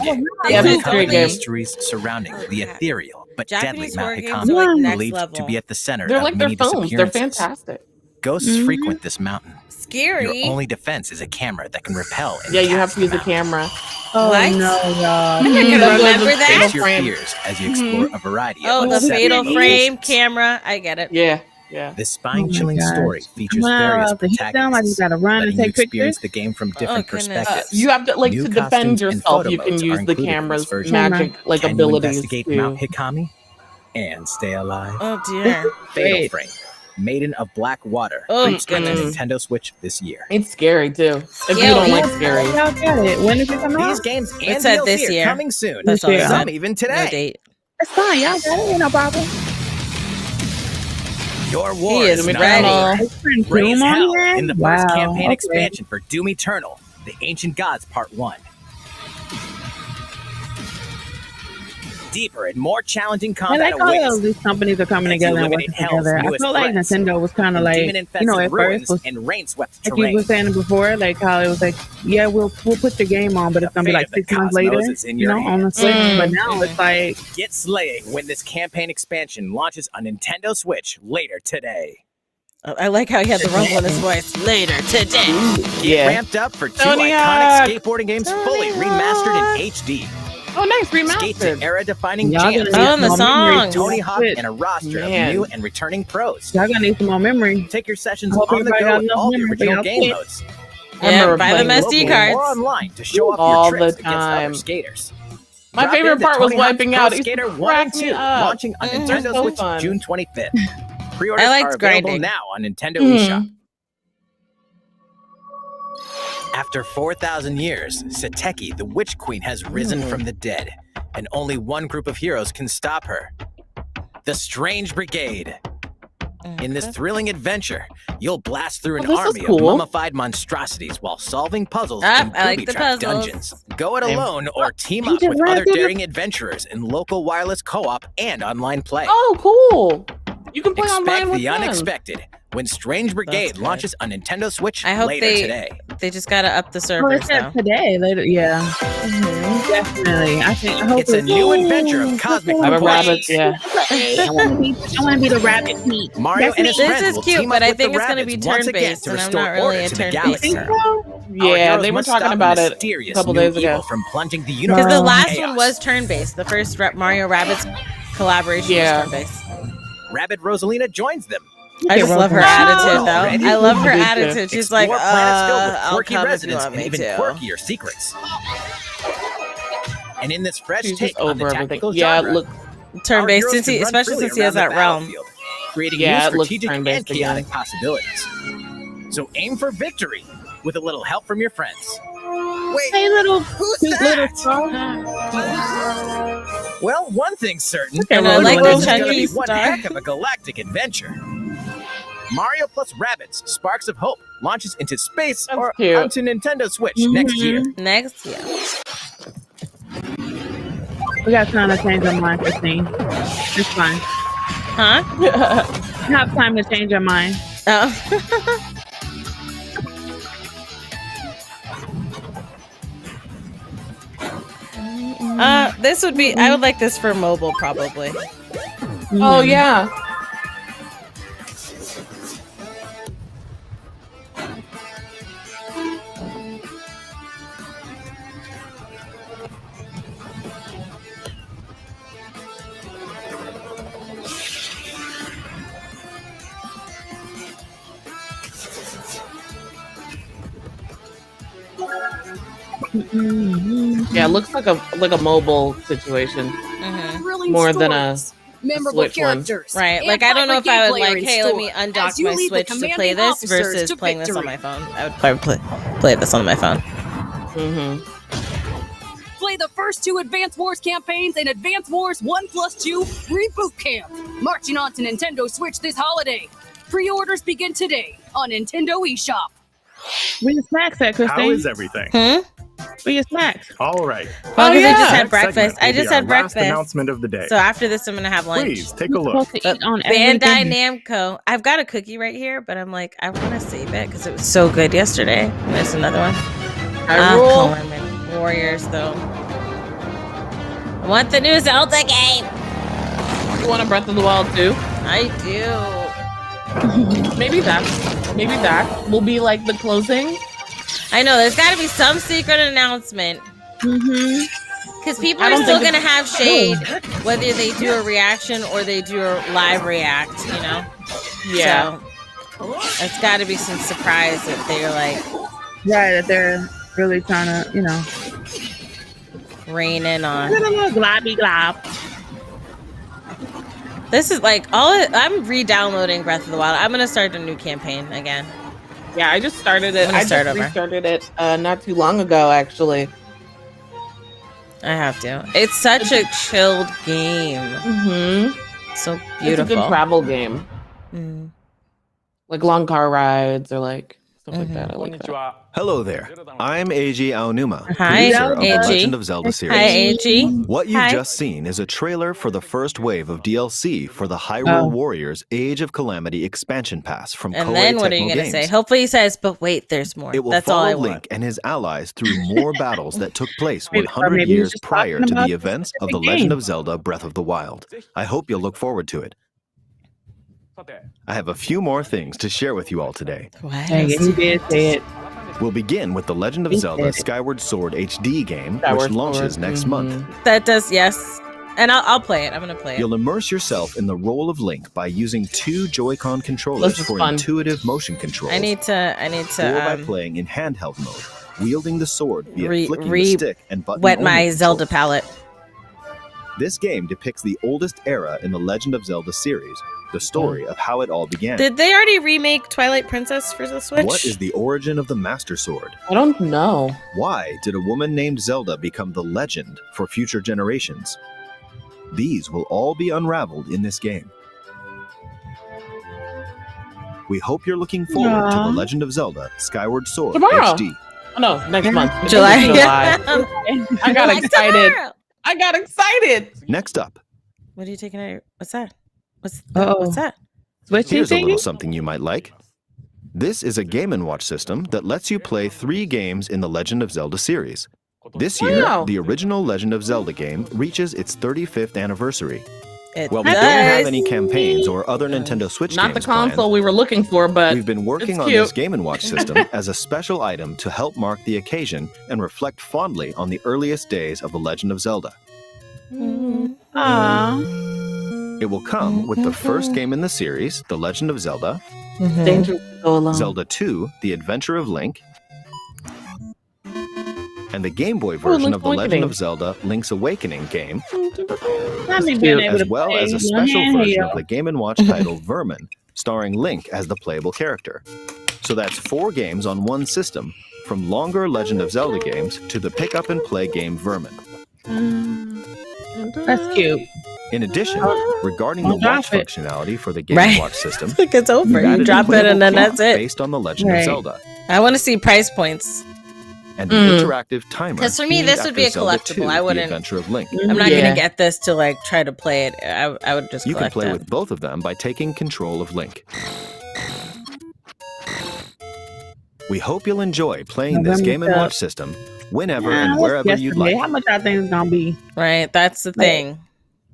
game, Yeah, This is it's a great the game. mysteries surrounding the ethereal but Japanese deadly horror Mount games Hikami, are like next believed level. to be at the center They're of like their many films. They're disappearances. fantastic. Ghosts frequent this mountain. Scary. Your only defense is a camera that can repel and Yeah, you have cast to use a them out. camera. Oh What? no, y'all. I can That's remember what the that. Face your Frame. fears as you explore a variety Oh, of the unsettling fatal frame locations. camera. I get it. Yeah, yeah. This spine-chilling Oh my gosh. story features Come on, various to hit them, I protagonists, just gotta run and letting you take experience pictures. the game from different goodness. perspectives. You have to like New to defend costumes and yourself. photo You can modes are use the included in this camera's version. magic like Can you abilities investigate to. Mount Hikami and stay alive? Oh dear. Fatal Great. Frame, Maiden of Black Water, Oh, reached the goodness. Nintendo Switch this year. It's scary too. If you Yeah, don't we- like scary. Y'all get it. When is it coming These out? games It and said DLC this are year. coming soon. That's all it Yeah. Some said. even No today. date. It's fine. Y'all got it. Ain't no problem. Your war is is not ready. over. It's pretty Raise Doom on hell here? in the first Wow, campaign okay. expansion for Doom Eternal, The Ancient Gods Part 1. deeper and more challenging I combat like how all awaits. these companies are coming As you together and eliminate working Hell's together. I newest felt like threats, Nintendo was kind of from like, demon-infested at first ruins was and rain-swept like you terrain. were saying before, like how it was like, yeah, we'll put your game on, but it's gonna be fate like of the 6 months later, cosmos is in you your know, on the hands. Switch. But now it's like, Get slaying when this campaign expansion launches on Nintendo Switch later today. I like how he had the rumble in his voice. Later today. Get ramped up for 2 Tony iconic Hawk. skateboarding games fully remastered in HD. Oh, nice Skate to remastered. era-defining y'all jams. gonna need and the some more memory songs. for Tony this Hawk Switch. and a roster Man. of new and returning pros. Y'all gonna need some more memory. Take your sessions I hope on the everybody go got with enough all the memory for original y'all game kids. modes. I remember buy them playing SD Locally cards. or online to show off All your tricks the against time. other skaters. My Drop favorite into part was Tony Hawk's wiping Pro out. It used to Skater 1 crack and me 2, up. launching on Nintendo so Switch fun. June 25th. Pre-orders I liked are available grinding. now on Nintendo Mhm. eShop. After 4,000 years, Sateki, the Witch Queen, has risen from the dead, and only one group of heroes can stop her. The Strange Brigade. In this thrilling adventure, you'll blast through an this is army cool. of mummified monstrosities while solving puzzles in I like the booby-trapped puzzles. dungeons. Go it Same. alone or team You up just with ran other through the- daring adventurers in local wireless co-op and online play. Oh, cool. You can play online Expect with the friends. unexpected when Strange Brigade good. launches on Nintendo Switch I hope later today. they just gotta up the Oh, servers it though. said today, later, yeah, definitely. I hope It's a new adventure of cosmic I'm a proportions. rabbit, yeah. I want to be the rabbit meat. Mario That's and me. his This friends is will cute, team but up I with think the it's gonna be rabbits once again turn-based, to and I'm restore not really order a to the turn-based galaxy. girl. Our Yeah, heroes they were must talking stop about the it a mysterious couple new days evil ago. from plunging the universe Because the into last chaos. one was turn-based. The first Mario Rabbids collaboration Yeah. was turn-based. Rabbit Rosalina joins them. I just love her Wow. attitude, though. Ready? I love her I did too. attitude. She's Explore like, planets filled with I'll quirky come if you residents want and me even to. quirkier secrets. And in this fresh She's take just on the over everything. tactical Yeah, genre, look. Turn-based, our heroes can run especially freely since he has around that the realm. battlefield, creating Yeah, new it looks strategic and turn-based chaotic again. possibilities. So aim for victory with a little help from your friends. Wait, Hey, little who's cute little that? star. Well, one thing's certain. And I Little like this the is gonna chunky be one star. heck of a galactic adventure. Mario plus Rabbids Sparks of Hope launches into space That's or cute. onto Nintendo Switch next year. Next, yeah. We got time to change our mind, Christine. It's fine. Huh? You have time to change your mind. Oh. This would be. I would like this for mobile, probably. Oh, yeah. Yeah, it looks like a mobile situation Mhm. more than a memorable Switch one. characters. Right. and Like, I don't know if I would vibrant like, gameplay hey, in let me store undock as you my lead the Switch to play commanding this officers versus to playing this on victory. my phone. I would probably play this on my phone. Mm-hmm. Play the first two Advance Wars campaigns in Advance Wars 1+2 Reboot Camp, marching on to Nintendo Switch this holiday. Pre-orders begin today on Nintendo eShop. Where your snacks at, How Christine? is everything? Hmm? Where your snacks? All right. Well, because I just had Next breakfast. segment I will be just our had last breakfast. announcement of the day. So after this, I'm gonna have lunch. Please take a You're look. supposed to eat on Bandai everything. Namco. I've got a cookie right here, but I'm like, I want to save it because it was so good yesterday. And there's another one. Colorman Warriors, though. I want the new Zelda game. You want a Breath of the Wild too? I do. Maybe that will be like the closing. I know there's got to be some secret announcement. Because people I are don't still think gonna have shade, whether they do a reaction or they do a live react. You know. Yeah. So it's got to be some surprise that they're like Right, that they're really trying to, you know. rein in on. Globby glob. This is like I'm re-downloading Breath of the Wild. I'm gonna start a new campaign again. Yeah, I just started it. I'm gonna I start just over. restarted it not too long ago, actually. I have to. It's such a chilled game. Mm-hmm. So It's a beautiful. good travel game. Mm. Like long car rides or like Stuff like that. I like that. Hello there. I'm Eiji Aonuma, Hi, producer of the Eiji. Legend of Zelda series. Hi, Eiji. What you've Hi. just seen is a trailer for the first wave of DLC for the Hyrule Oh. Warriors Age of Calamity expansion pass from And Koei then what are you Tecmo going to Games. say? Hopefully he says, but wait, there's more. It will That's all follow I want. Link and his allies through more battles that took place Maybe- or 100 maybe he's years just prior talking to about the the events of The specific Legend game. of Zelda Breath of the Wild. I hope you'll look forward to it. I have a few more things to share with you all today. Dang it, he did say it. We'll begin with The Legend of He Zelda did it. Skyward Sword HD game, Skyward which launches Sword, next month. That does, yes. And I'll play it. I'm going to play it. You'll immerse yourself in the role of Link by using 2 Joy-Con controllers This is for fun. intuitive motion controls. I need or by to playing in handheld mode, wielding the sword via re- flicking re- the stick and button wet only my controls. Zelda palette. This game depicts the oldest era in the Legend of Zelda series, the story of how it all began. Did they already remake Twilight Princess for the Switch? What is the origin of the Master Sword? I don't know. Why did a woman named Zelda become the legend for future generations? These will all be unraveled in this game. We hope you're looking forward to The Legend of Zelda Skyward Sword Tomorrow. HD. Oh, no, next month. It's July. July. I got Like excited. tomorrow. I got excited. Next up, What are you taking out? What's that? Uh-oh. What's that? Switchy here's a little thingy? something you might like. This is a Game & Watch system that lets you play 3 games in the Legend of Zelda series. This year, Wow. the original Legend of Zelda game reaches its 35th anniversary. It While we does. don't have any campaigns or other Nintendo Switch Not the games planned, console we were looking for, but we've been working it's on cute. this Game & Watch system as a special item to help mark the occasion and reflect fondly on the earliest days of The Legend of Zelda. Aww. It will come with the first game in the series, The Legend of Zelda, dangerous to go alone. Zelda 2, The Adventure of Link, and the Game Boy Link's version of The Legend Awakening. of Zelda Link's Awakening game, Not me being able as to well play as a one special version of handheld. the Game & Watch title Vermin, starring Link as the playable character. So that's 4 games on one system, from longer Legend of Zelda games to the pick-up-and-play game Vermin. That's cute. In addition, regarding the Don't drop watch it. functionality for the Game Right. & Watch system, Like it's over. we've You added a drop it playable and then clock that's it. based on the Legend of Right. Zelda, I want to see price points. and an interactive timer. 'Cause for me, themed this would after be a Zelda collectible. 2, I The wouldn't- Adventure of Link. I'm not Yeah. gonna get this to like try to play it. I would just You can collect play it. with both of them by taking control of Link. We hope you'll enjoy playing this Game & November Watch system whenever Yeah, and that's wherever you'd yesterday. like. How much I think it's gonna be? Right, that's the thing.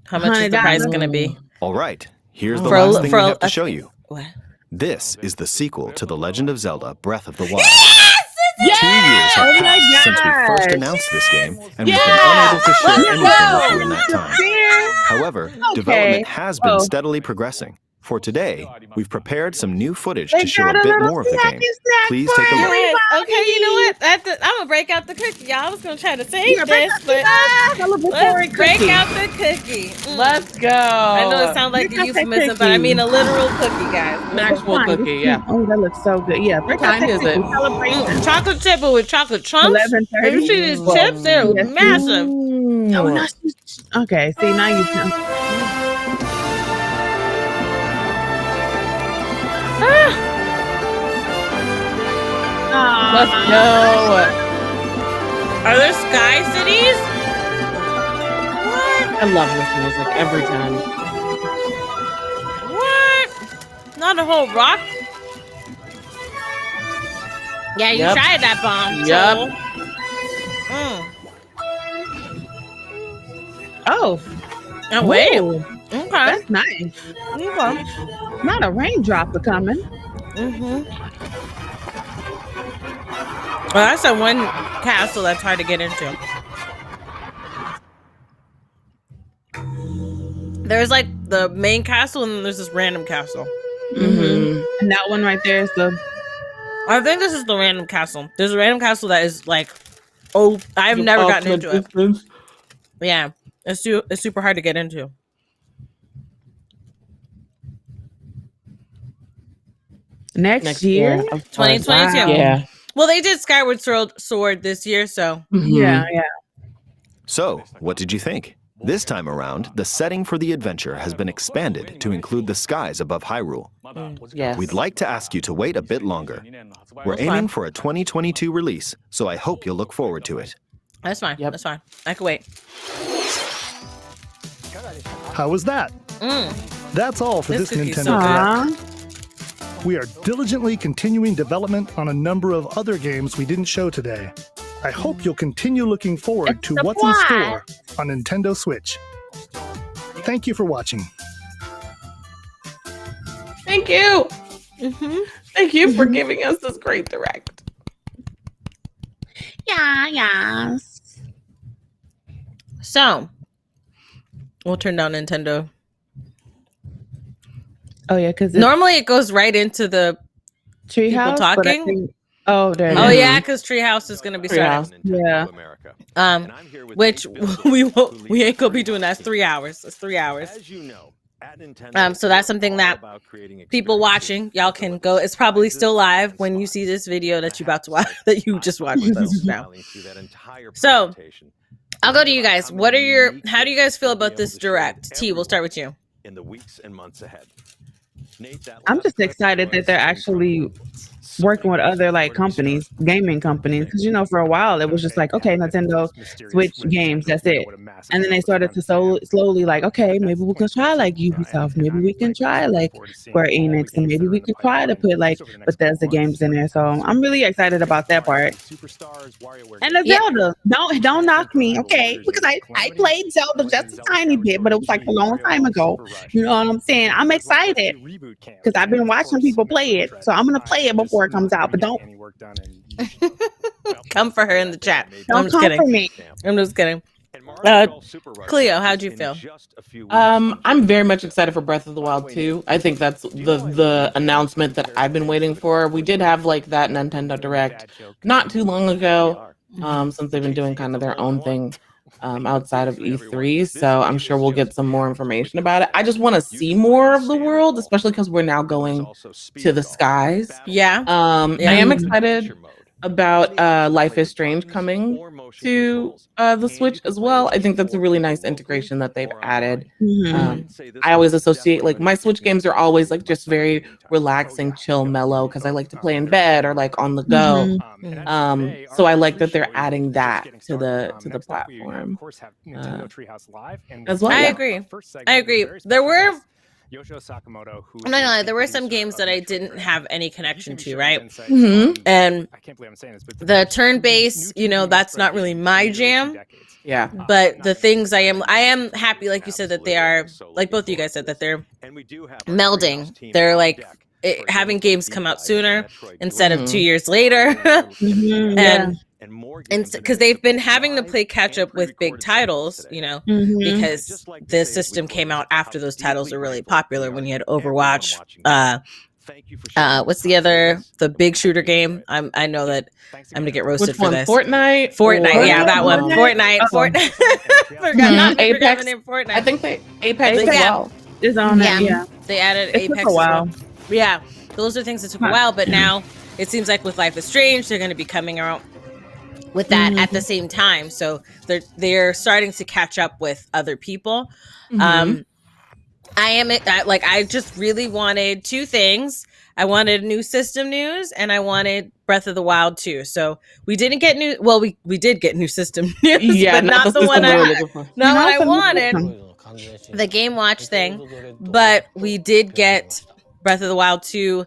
How much is the price $100. gonna be? All right, here's the For a- last thing for we a- have to show you. What? This is the sequel to The Legend of Zelda Breath of the Wild. Yes! 2 years have Oh my passed since we first gosh. announced this game, and Yes! we've been unable to share Let's anything go! with you in that time. However, development has been Oh. steadily progressing. For today, we've prepared some new footage They to show got a a bit little more of the snacky game. snack Please for take a look. everybody. Okay, you know what? I'm gonna break out the cookie. Y'all, I was gonna try to save Yeah, break this, out but the celebratory let's break cookie. out the cookie. Let's go. I know it sounds like a Break out that euphemism, but I cookie. mean a literal cookie, guys. An actual cookie, yeah. Oh, that looks so good. Yeah, break out time that is cookie. it? Celebration. Chocolate chip with chocolate chunks. 11:30. You see these chips? They're Yes. massive. Oh, no, okay, see, now you can. Let's go. Are there sky cities? I love this music every time. What? Not a whole rock? Yeah, you Yep. tried that bomb. Yep. So. Oh. Oh, wait. Ooh, Okay. that's nice. Okay. Not a raindrop are coming. Well, that's the one castle that's hard to get into. There's like the main castle, and then there's this random castle. Mm-hmm. And that one right there is the. I think this is the random castle. There's a random castle that is like, oh, I've never gotten into it. Distance. Yeah, it's super hard to get into. Next year? of course. 2022. Wow. Yeah. Well, they did Skyward Sword this year, so Yeah, yeah. So, what did you think? This time around, the setting for the adventure has been expanded to include the skies above Hyrule. Yes. We'd like to ask you to wait a bit longer. We're That's aiming fine. for a 2022 release, so I hope you'll look forward to it. That's fine. That's fine. I can wait. How was that? That's all for this cookie's Nintendo so Direct. We are diligently continuing development on a number of other games we didn't show today. I hope you'll continue looking forward to what's in store on Nintendo Switch. Thank you for watching. Thank you. Thank you for giving us this great direct. Yes. So, we'll turn down Nintendo. Oh yeah, because normally it goes right into the Treehouse people talking. There. Oh yeah, because Treehouse is gonna be starting. Yeah. Which we ain't gonna be doing that. It's 3 hours. It's 3 hours. So that's something that people watching, y'all can go. It's probably still live when you see this video that you about to watch, that you just watched with us now. So I'll go to you guys. How do you guys feel about this direct? T, we'll start with you. In the weeks and months ahead. I'm just excited that they're actually working with other companies, gaming companies, because for a while it was just like, okay, Nintendo Switch games, that's it. And then they started to slowly okay, maybe we can try Ubisoft, maybe we can try Square Enix, and maybe we can try to put Bethesda games in there. So I'm really excited about that part. And the Zelda, don't knock me, okay? Because I played Zelda just a tiny bit, but it was a long time ago. You know what I'm saying? I'm excited because I've been watching people play it, so I'm gonna play it before it comes out. But don't come for her in the chat. Don't I'm just come kidding. for me. I'm just kidding. Cleo, how'd you feel? I'm very much excited for Breath of the Wild 2. I think that's the announcement that I've been waiting for. We did have that Nintendo Direct not too long ago, since they've been doing kind of their own thing outside of E3. So I'm sure we'll get some more information about it. I just want to see more of the world, especially because we're now going to the skies. Yeah. I am excited about Life is Strange coming to the Switch as well. I think that's a really nice integration that they've added. I always associate my Switch games are always just very relaxing, chill, mellow, because I like to play in bed or on the go. So I like that they're adding that to the platform as well. I agree. There were I'm not gonna lie, there were some games that I didn't have any connection to, right? And the turn-based, that's not really my jam. Yeah. But the things I am happy, like you said, that they are, like both of you guys said, that they're melding. They're having games come out sooner instead of 2 years later. And because they've been having to play catch up with big titles, because the system came out after those titles were really popular, when you had Overwatch. What's the big shooter game? I know that I'm gonna get roasted for this. Fortnite, yeah, that one. Fortnite. Forgot Apex. the name Fortnite. I think Apex as well is on it. Yeah, they added it Apex took a while. as well. Yeah, those are things that took a while, but now it seems like with Life is Strange, they're going to be coming out with that at the same time. So they're starting to catch up with other people. I just really wanted two things. I wanted new system news, and I wanted Breath of the Wild 2. So we didn't get new. Well, we did get new system news, but not the one I wanted. The Game Watch thing, but we did get Breath of the Wild 2.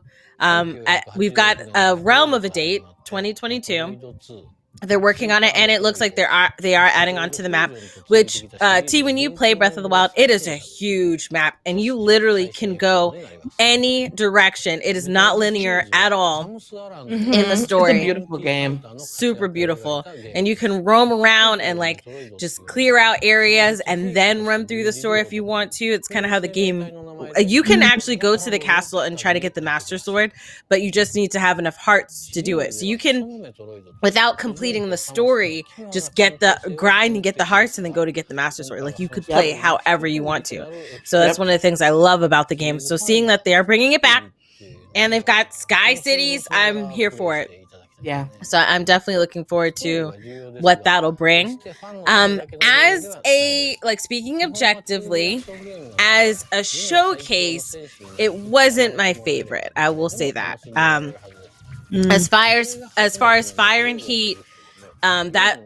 We've got a realm of a date, 2022. They're working on it, and it looks like they are adding on to the map, which T, when you play Breath of the Wild, it is a huge map, and you literally can go any direction. It is not linear at all in the story. It's a beautiful game. Super beautiful. And you can roam around and just clear out areas and then run through the story if you want to. It's kind of how the game, you can actually go to the castle and try to get the Master Sword, but you just need to have enough hearts to do it. So you can, without completing the story, just get the grind and get the hearts and then go to get the Master Sword. You could play however you want to. So that's one of the things I love about the game. So seeing that they are bringing it back and they've got Sky Cities, I'm here for it. Yeah. So I'm definitely looking forward to what that'll bring. As a, like, speaking objectively, as a showcase, it wasn't my favorite. I will say that. As far as Fire and Heat, that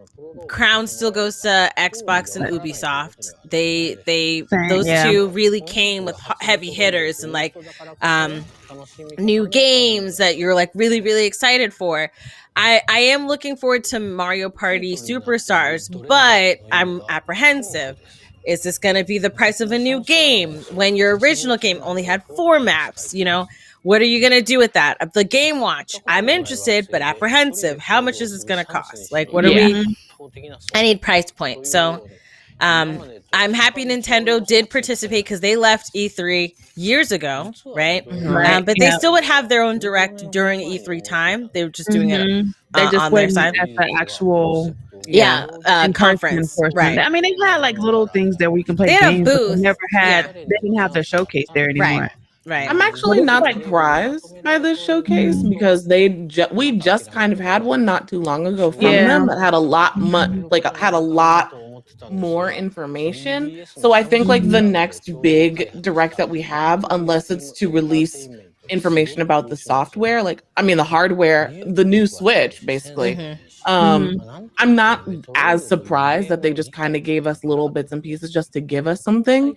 crown still goes to Xbox and Ubisoft. Those two really came with heavy hitters and like new games that you're like really, really excited for. I am looking forward to Mario Party Superstars, but I'm apprehensive. Is this going to be the price of a new game when your original game only had 4 maps? You know, what are you going to do with that? The Game Watch, I'm interested, but apprehensive. How much is this going to cost? Like, what are we? I need price point. So I'm happy Nintendo did participate because they left E3 years ago, right? But they still would have their own direct during E3 time. They were just doing it they just on their wouldn't side. at the actual conference, right? I mean, they had like little things that we can play They had a games, but booth. they never had. They didn't have their showcase there anymore. Right. I'm actually not surprised by this showcase because we just kind of had one not too long ago from them that had a lot more information. So I think like the next big direct that we have, unless it's to release information about the software, the hardware, the new Switch, basically. I'm not as surprised that they just kind of gave us little bits and pieces just to give us something.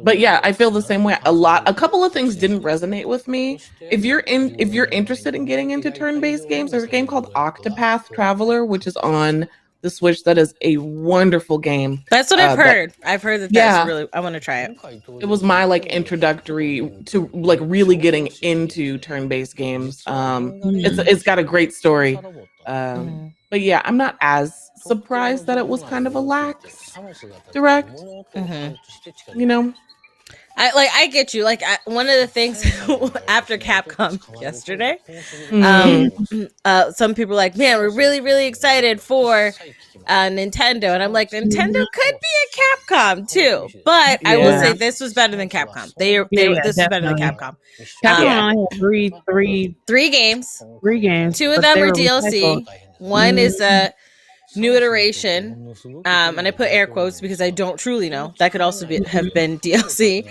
But yeah, I feel the same way. A couple of things didn't resonate with me. If you're interested in getting into turn-based games, there's a game called Octopath Traveler, which is on the Switch. That is a wonderful game. That's what I've heard. I've heard that that's really. I want to try it. It was my introductory to really getting into turn-based games. It's got a great story. But yeah, I'm not as surprised that it was kind of a lax direct. You know, I get you. One of the things after Capcom yesterday, some people were like, man, we're really, really excited for Nintendo. And I'm like, Nintendo could be a Capcom too. But I will say this was better than Capcom. This was better than Capcom. Capcom only had three games. 2 of them were DLC. One is a new iteration, and I put air quotes because I don't truly know. That could also have been DLC.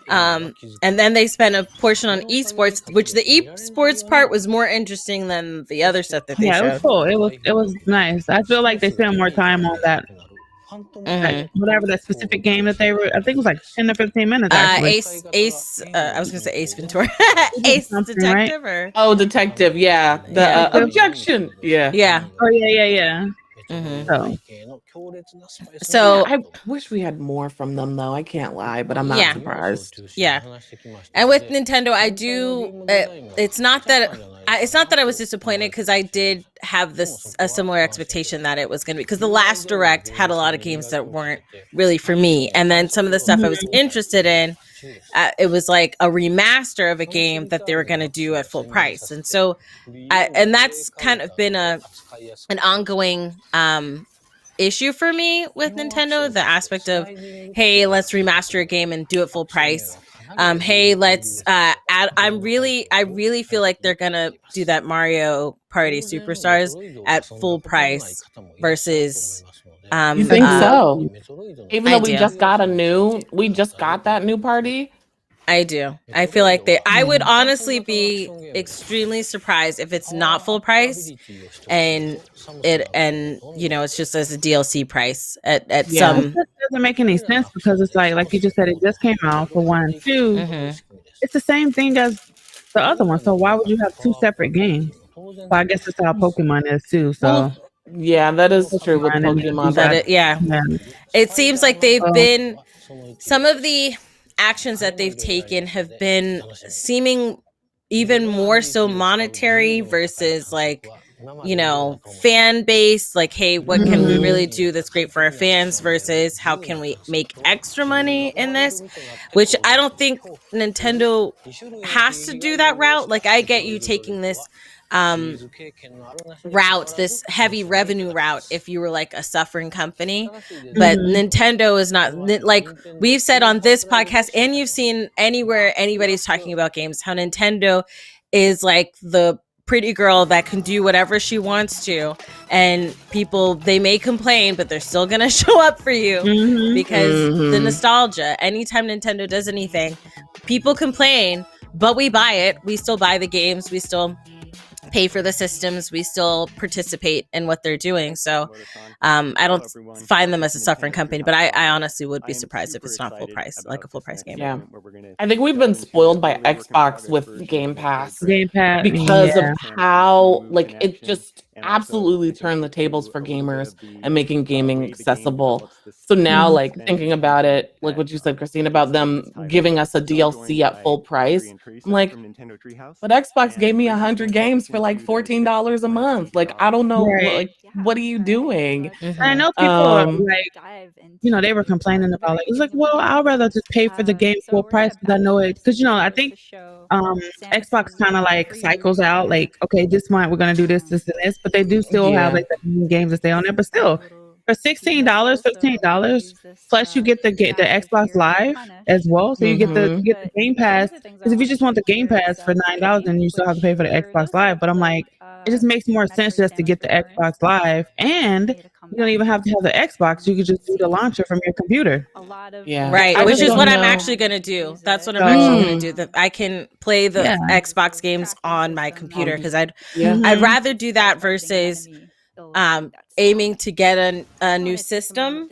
And then they spent a portion on esports, which the esports part was more interesting than the other stuff that they showed. It was cool. It was nice. I feel like they spent more time on that. Whatever that specific game that they were, I think it was like 10 to 15 minutes. Actually. Ace. I was gonna say Ace Ventura. Ace Detective, right? Detective. Yeah, the objection. Yeah. Oh yeah. So I wish we had more from them, though. I can't lie, but I'm not surprised. Yeah, and with Nintendo, I do. It's not that I was disappointed because I did have a similar expectation that it was going to be, because the last direct had a lot of games that weren't really for me, and then some of the stuff I was interested in, it was like a remaster of a game that they were going to do at full price, and so, and that's kind of been an ongoing issue for me with Nintendo, the aspect of, hey, let's remaster a game and do it full price. Hey, let's add. I really feel like they're gonna do that Mario Party Superstars at full price versus. You think so? Even though we just got that new party. I do. I feel like I would honestly be extremely surprised if it's not full price, and it's just as a DLC price at some. It doesn't make any sense because it's like you just said, it just came out for 1, 2. It's the same thing as the other one. So why would you have 2 separate games? Well, I guess that's how Pokemon is too. So yeah, that is true with Pokemon. It seems like they've been, some of the actions that they've taken have been seeming even more so monetary versus fan base, like, hey, what can we really do that's great for our fans versus how can we make extra money in this, which I don't think Nintendo has to do that route. Like, I get you taking this route, this heavy revenue route, if you were like a suffering company, but Nintendo is not. Like we've said on this podcast, and you've seen anywhere anybody's talking about games, how Nintendo is like the pretty girl that can do whatever she wants to, and people, they may complain, but they're still gonna show up for you because the nostalgia. Anytime Nintendo does anything, people complain, but we buy it. We still buy the games. We still pay for the systems. We still participate in what they're doing. So I don't find them as a suffering company, but I honestly would be surprised if it's not full price, like a full price game. Yeah, I think we've been spoiled by Xbox with Game Pass because yeah. of how like it just absolutely turned the tables for gamers and making gaming accessible. So now, like thinking about it, like what you said, Christine, about them giving us a DLC at full price, I'm like, but Xbox gave me 100 games for like $14 a month. Like, I don't know, Right. like, what are you doing? I know people are like, you know, they were complaining about it. It's like, well, I'd rather just pay for the game full price because I know it. Because you know, I think Xbox kind of like cycles out. Like, okay, this month we're gonna do this, this, and this, but they do still have like the games that stay on there. But still, for $16, $15, plus you get the Xbox Live as well. So you get the Game Pass. Because if you just want the Game Pass for $9, then you still have to pay for the Xbox Live. But I'm like, it just makes more sense just to get the Xbox Live, and you don't even have to have the Xbox. You could just do the launcher from your computer. Yeah, Right, which is what I'm actually gonna do. That's what I'm actually gonna do. That I can play the Xbox games on my computer because I'd rather do that versus aiming to get a new system.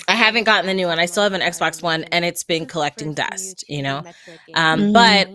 I haven't gotten the new one. I still have an Xbox One, and it's been collecting dust, you know. But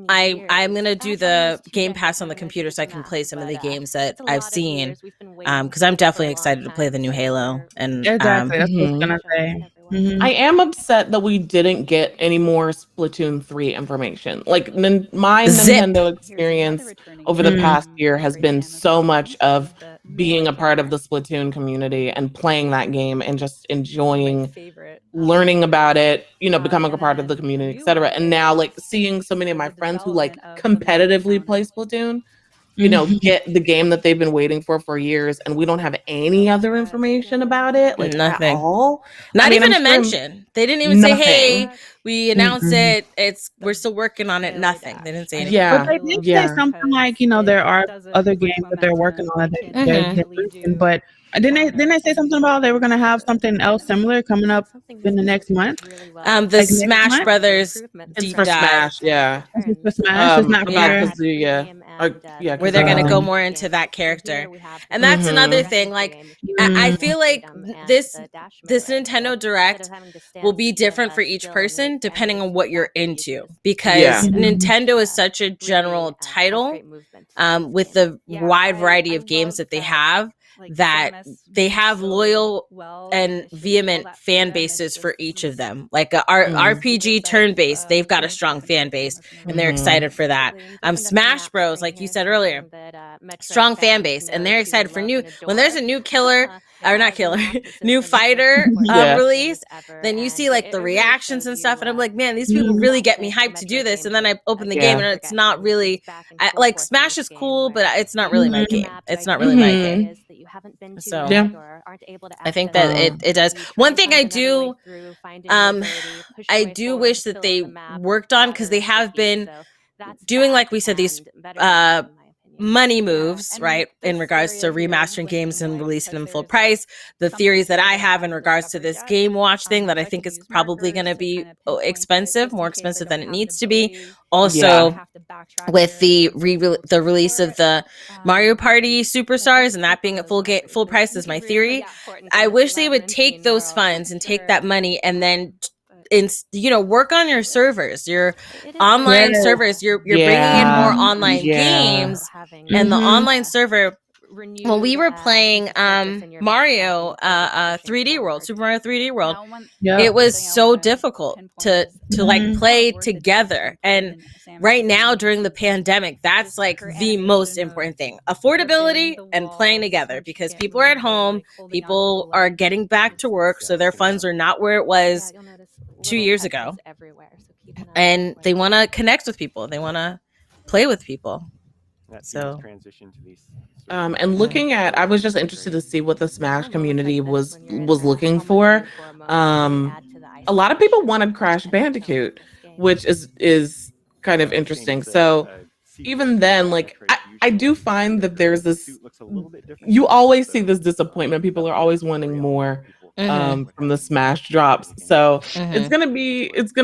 I'm gonna do the Game Pass on the computer so I can play some of the games that I've seen. Because I'm definitely excited to play the new Halo. And exactly, that's what I was gonna say. I am upset that we didn't get any more Splatoon 3 information. Like my Nintendo experience over the past year has been so much of being a part of the Splatoon community and playing that game and just enjoying learning about it, you know, becoming a part of the community, etc. And now like seeing so many of my friends who like competitively play Splatoon, you know, get the game that they've been waiting for years, and we don't have any other information about it, like nothing. at all. Not I mean, even I'm a sure mention. They didn't even say, nothing. "Hey, we announced it. We're still working on it." Nothing. They didn't say anything. But they did say something like, you know, there are other games that they're working on. But didn't they say something about they were going to have something else similar coming up in the next month? The like Smash Brothers deep for dive. Smash, yeah. It's for Smash. It's not about for Kazuya. Yeah, where they're gonna go more into that character, and that's another thing. Like, I feel like this Nintendo Direct will be different for each person depending on what you're into, because Nintendo is such a general title, with the wide variety of games that they have, that they have loyal and vehement fan bases for each of them. Like our RPG turn-based, they've got a strong fan base, and they're excited for that. Smash Bros, like you said earlier, strong fan base, and they're excited for new. When there's a new killer, or not killer, new fighter release, then you see like the reactions and stuff, and I'm like, man, these people really get me hyped to do this. And then I open the game, and it's not really like Smash is cool, but it's not really my game. It's not really my game. So I think that it does. One thing I do wish that they worked on, because they have been doing, like we said, these money moves, right, in regards to remastering games and releasing them full price. The theories that I have in regards to this Game Watch thing, that I think is probably going to be expensive, more expensive than it needs to be. Also, with the release of the Mario Party Superstars and that being at full price is my theory. I wish they would take those funds and take that money and then work on your servers, your online servers. You're bringing in more online games, and the online server. When we were playing Mario 3D World, Super Mario 3D World, it was so difficult to like play together. And right now during the pandemic, that's like the most important thing: affordability and playing together, because people are at home, people are getting back to work, so their funds are not where it was 2 years ago, and they want to connect with people, they want to play with people. So and looking at, I was just interested to see what the Smash community was looking for. A lot of people wanted Crash Bandicoot, which is kind of interesting. So even then, like, I do find that there's this. You always see this disappointment. People are always wanting more from the Smash drops. So it's gonna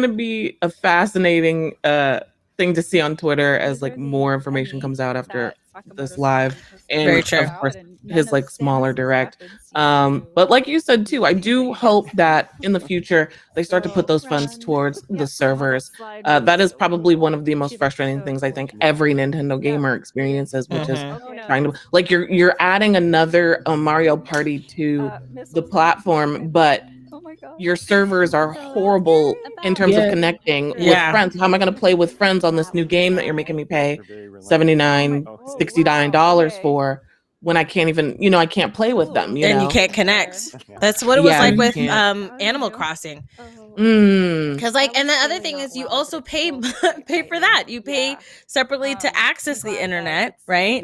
be a fascinating thing to see on Twitter as like more information comes out after this live, Very and true. of course his like smaller direct. But like you said too, I do hope that in the future they start to put those funds towards the servers. That is probably one of the most frustrating things I think every Nintendo gamer experiences, which is trying to like you're adding another Mario Party to the platform, but your servers are horrible in terms of connecting with friends. How am I going to play with friends on this new game that you're making me pay $79, $69 for when I can't even, I can't play with them, and you can't connect. That's what it was like with Animal Crossing. Because like, and the other thing is you also pay for that. You pay separately to access the internet, right?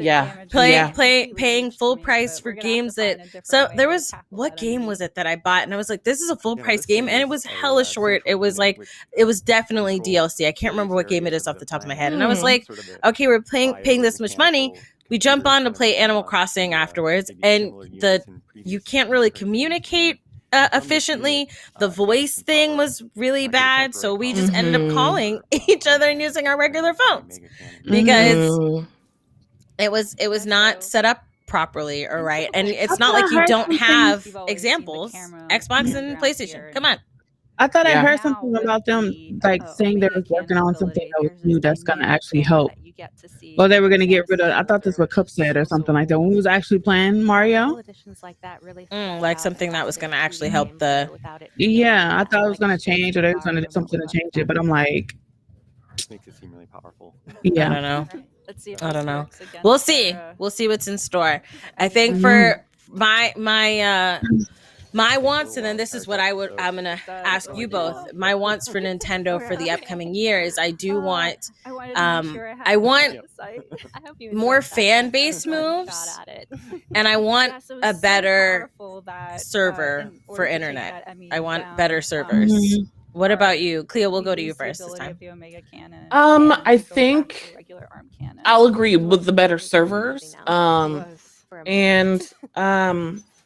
Paying full price for games that. So there was, what game was it that I bought, and I was like, this is a full price game, and it was hella short. It was like, it was definitely DLC. I can't remember what game it is off the top of my head, and I was like, okay, we're paying this much money. We jump on to play Animal Crossing afterwards, and you can't really communicate efficiently. The voice thing was really bad, so we just ended up calling each other and using our regular phones because it was not set up properly or right. And it's not like you don't have examples. Xbox and PlayStation, come on. I thought I heard something about them like saying they was working on something that was new that's gonna actually help. Well, they were gonna get rid of. I thought this was what Cup said or something like that when we was actually playing Mario. Like something that was gonna actually help the. Yeah, I thought it was gonna change or they was gonna do something to change it, but I'm like, makes it seem really powerful. Yeah, I don't know. I don't know. We'll see. We'll see what's in store. I think for my wants, and then this is what I'm gonna ask you both. My wants for Nintendo for the upcoming year is I want more fan base moves, and I want a better server for internet. I want better servers. What about you, Cleo? We'll go to you first this time. I think I'll agree with the better servers. And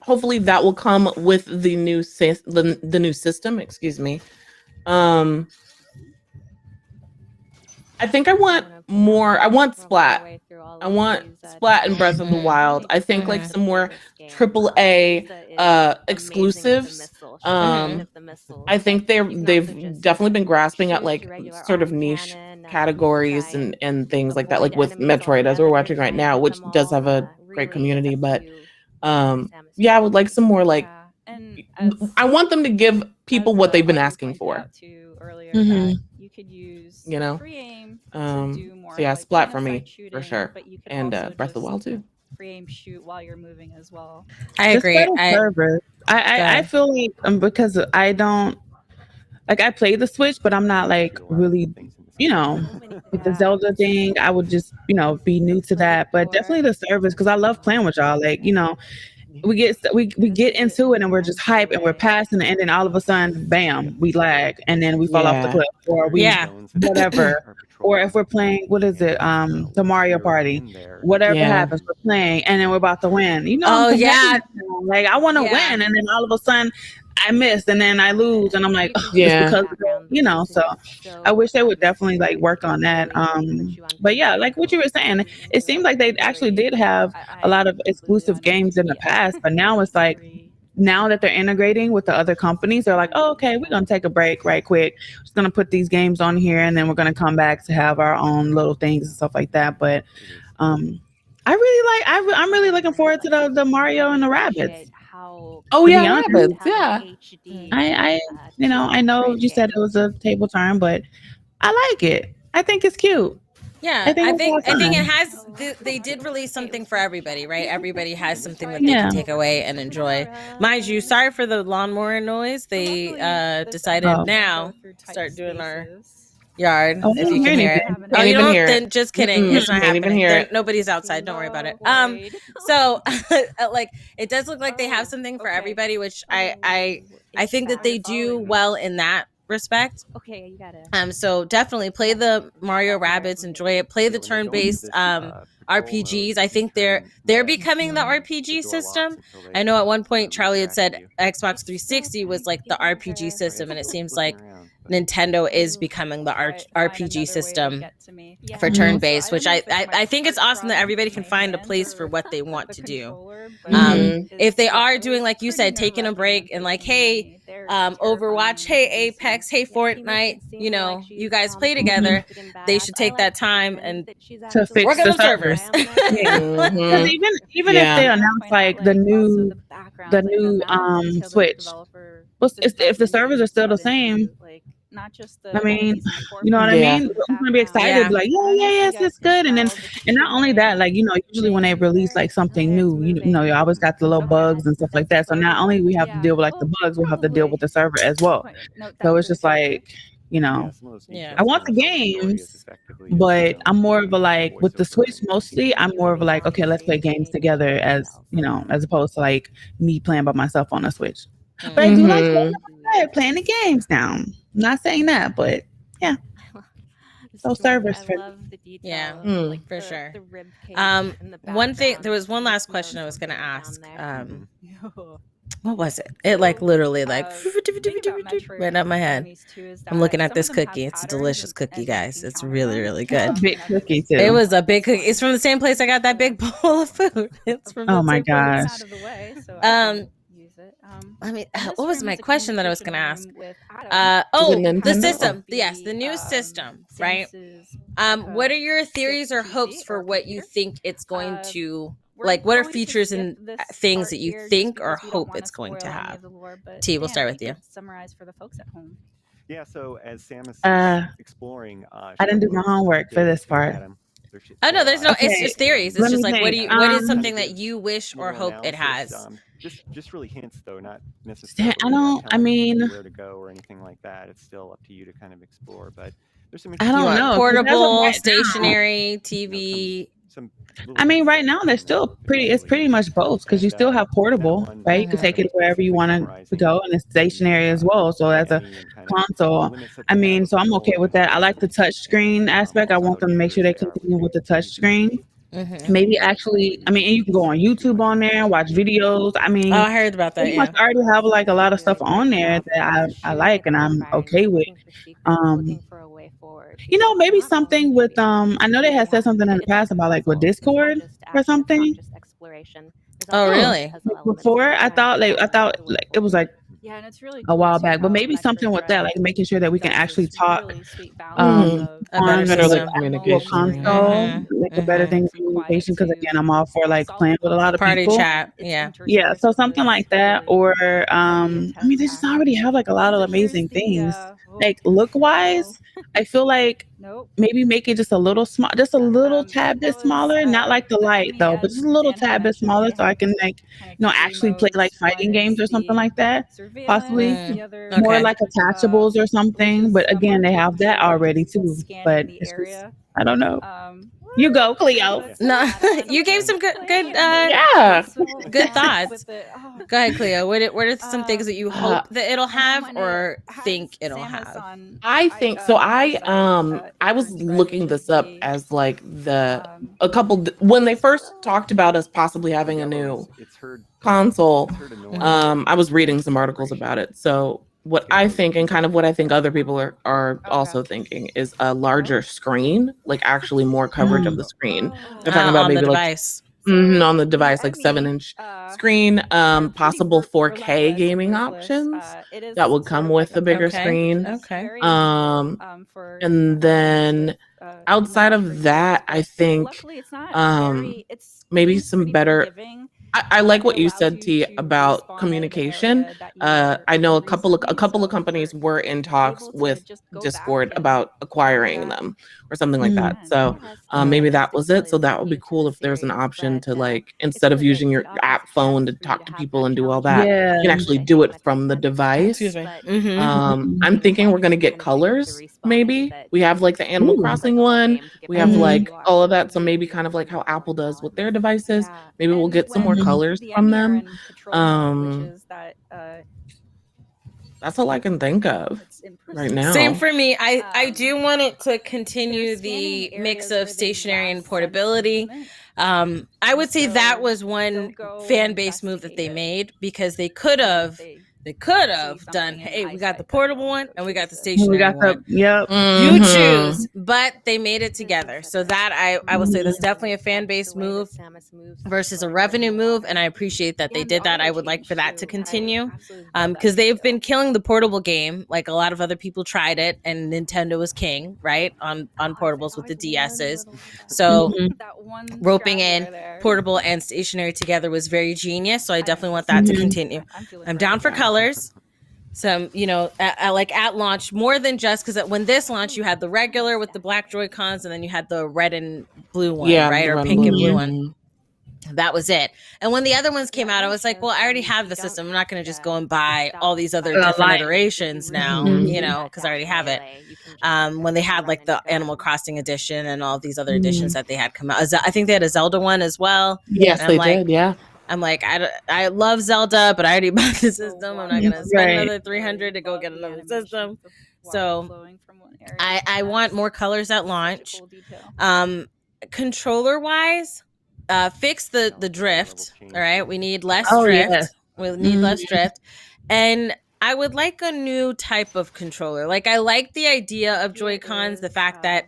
hopefully that will come with the new the new system. Excuse me. I think I want more. I want Splat. I want Splat and Breath of the Wild. I think like some more AAA exclusives. I think they've definitely been grasping at like sort of niche categories and things like that, like with Metroid, as we're watching right now, which does have a great community. But yeah, I would like some more like. I want them to give people what they've been asking for. You know, so yeah, Splat for me for sure, and Breath of the Wild too. Free aim shoot while you're moving as well. I agree. I feel like because I don't like I play the Switch, but I'm not like really, with the Zelda thing. I would just be new to that, but definitely the service because I love playing with y'all. Like we get into it and we're just hype and we're passing it, and then all of a sudden, bam, we lag and then we fall off the cliff or we whatever. Or if we're playing, what is it? The Mario Party. Whatever happens, we're playing and then we're about to win. Like I want to win, and then all of a sudden I miss and then I lose, and I'm like, it's because So I wish they would definitely like work on that. But yeah, like what you were saying, it seems like they actually did have a lot of exclusive games in the past, but now it's like. Now that they're integrating with the other companies, they're like, oh, okay, we're going to take a break right quick. We're just going to put these games on here, and then we're going to come back to have our own little things and stuff like that. But I'm really looking forward to the Mario and the Rabbids. Oh yeah, Rabbids, yeah. I know you said it was a table turn, but I like it. I think it's cute. Yeah, I think it has. They did release something for everybody, right? Everybody has something that they can take away and enjoy. Mind you, sorry for the lawnmower noise. They decided now start doing our yard. If you can hear it. Oh, you don't? Then just kidding. It's not happening. Nobody's outside. Don't worry about it. So like it does look like they have something for everybody, which I think that they do well in that respect. Okay, you got it. So definitely play the Mario Rabbids, enjoy it. Play the turn-based RPGs. I think they're becoming the RPG system. I know at one point Charlie had said Xbox 360 was like the RPG system, and it seems like Nintendo is becoming the RPG system for turn-based, which I think it's awesome that everybody can find a place for what they want to do. If they are doing, like you said, taking a break and like, hey, Overwatch, hey, Apex, hey, Fortnite, you guys play together, they should take that time and to fix work on the them servers. Yeah. Because even if they announce like the new Switch, if the servers are still the same, I mean, you know what I mean? I'm gonna be excited, be like, yes, it's good. And not only that, like, usually when they release like something new, you always got the little bugs and stuff like that. So not only we have to deal with like the bugs, we'll have to deal with the server as well. So it's just like, I want the games, but I'm more of a like with the Switch mostly, I'm more of a like, okay, let's play games together as opposed to like me playing by myself on a Switch. But I do like playing the games now. I'm not saying that, but yeah. So servers for for sure. One thing, there was one last question I was gonna ask. What was it? It like literally like right up my head. I'm looking at this cookie. It's a delicious cookie, guys. It's really, really good. Big cookie too. It was a big cookie. It's from the same place I got that big bowl of food. It's from oh my gosh. I mean, what was my question that I was going to ask? The system. Yes, the new system, right? What are your theories or hopes for what you think it's going to, like, what are features and things that you think or hope it's going to have? T, we'll start with you. Summarize for the folks at home. Yeah, so as Sam is exploring, I didn't do my homework for this part. Oh no, there's no. Okay. It's just theories. It's just like what is something that you wish or hope it has? Just really hints though, not necessarily. I mean, where to go or anything like that. It's still up to you to kind of explore. But there's some. I don't know. Portable, stationary, TV. I mean, right now they're still it's pretty much both because you still have portable, right? You can take it wherever you want to go, and it's stationary as well. So as a console, I mean, so I'm okay with that. I like the touch screen aspect. I want them to make sure they continue with the touch screen. Maybe actually, I mean, and you can go on YouTube on there, watch videos. I mean, I heard about that. I already have like a lot of stuff on there that I like and I'm okay with. Maybe something with I know they had said something in the past about like with Discord or something. Oh really? Before I thought like it was like a while back, but maybe something with that, like making sure that we can actually talk on better like console, like a better thing of communication. Because again, I'm all for like playing with a lot of party people. Chat, yeah. So something like that, or I mean, they just already have like a lot of amazing things. Like look wise, I feel like maybe make it just a little small, just a little tad bit smaller. Not like the light though, but just a little tad bit smaller, so I can like actually play like fighting games or something like that. Possibly more like attachable or something. But again, they have that already too. But it's just, I don't know. You go, Cleo. No, you gave some good thoughts. Go ahead, Cleo. What are some things that you hope that it'll have or think it'll have? I think so. I was looking this up as like a couple when they first talked about us possibly having a new console. I was reading some articles about it. So what I think and kind of what I think other people are also thinking is a larger screen, like actually more coverage of the screen. They're talking about on maybe the like device. on the device, like 7-inch screen, possible 4K gaming options that would come with the bigger screen. Okay. And then outside of that, I think maybe some better. I like what you said, T, about communication. I know a couple of companies were in talks with Discord about acquiring them or something like that. So maybe that was it. So that would be cool if there's an option to like instead of using your app phone to talk to people and do all that, you can actually do it from the device. Excuse me. I'm thinking we're gonna get colors. Maybe we have like the Animal Crossing one. We have like all of that. So maybe kind of like how Apple does with their devices. Maybe we'll get some more colors from them. That's all I can think of right now. Same for me. I do want it to continue the mix of stationary and portability. I would say that was one fan base move that they made, because they could have done, hey, we got the portable one and we got the stationary one. Yep. You choose, but they made it together. So that I will say that's definitely a fan base move versus a revenue move, and I appreciate that they did that. I would like for that to continue, because they've been killing the portable game. Like, a lot of other people tried it, and Nintendo was king, right, on portables with the DSs. So roping in portable and stationary together was very genius. So I definitely want that to continue. I'm down for colors. Some, at launch, more than just, because when this launched, you had the regular with the black Joy-Cons, and then you had the red and blue one, right? Or pink and blue one. That was it. And when the other ones came out, I was like, well, I already have the system. I'm not going to just go and buy all these other different iterations now, because I already have it. When they had like the Animal Crossing edition and all these other editions that they had come out. I think they had a Zelda one as well. Yes, they did. Yeah. I'm like, I love Zelda, but I already bought the system. I'm not going to spend another $300 to go get another system. So I want more colors at launch. Controller wise, fix the drift. All right, we need less drift. Yes. We need less drift, and I would like a new type of controller. Like, I like the idea of Joy-Cons, the fact that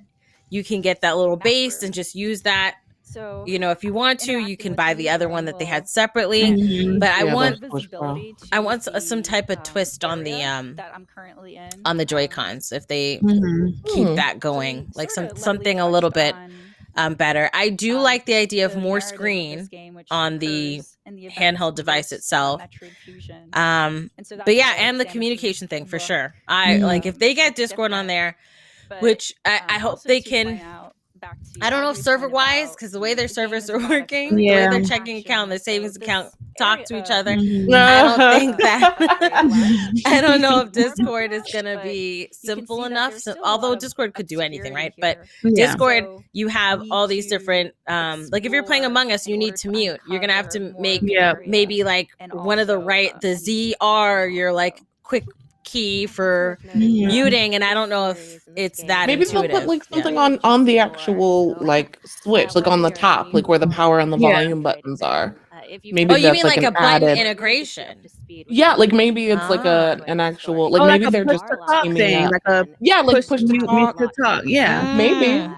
you can get that little base and just use that. If you want to, you can buy the other one that they had separately. But I want some type of twist on the Joy-Cons, if they keep that going, like something a little bit better. I do like the idea of more screen on the handheld device itself. But yeah, and the communication thing for sure. Like, if they get Discord on there, which I hope they can. I don't know if server wise, because the way their servers are working, the way their checking account, their savings account talk to each other, I don't think that. I don't know if Discord is gonna be simple enough. So, although Discord could do anything, right? But Discord, you have all these different. Like, if you're playing Among Us, you need to mute. You're gonna have to make maybe like one of the ZR, your like quick key for muting, and I don't know if it's that maybe intuitive. They'll put like something on the actual like switch, like on the top, like where the power and the volume buttons are. Maybe you mean like a button integration? Yeah, like maybe it's like an actual, like maybe they're just teaming up. Like push to talk. Yeah, maybe.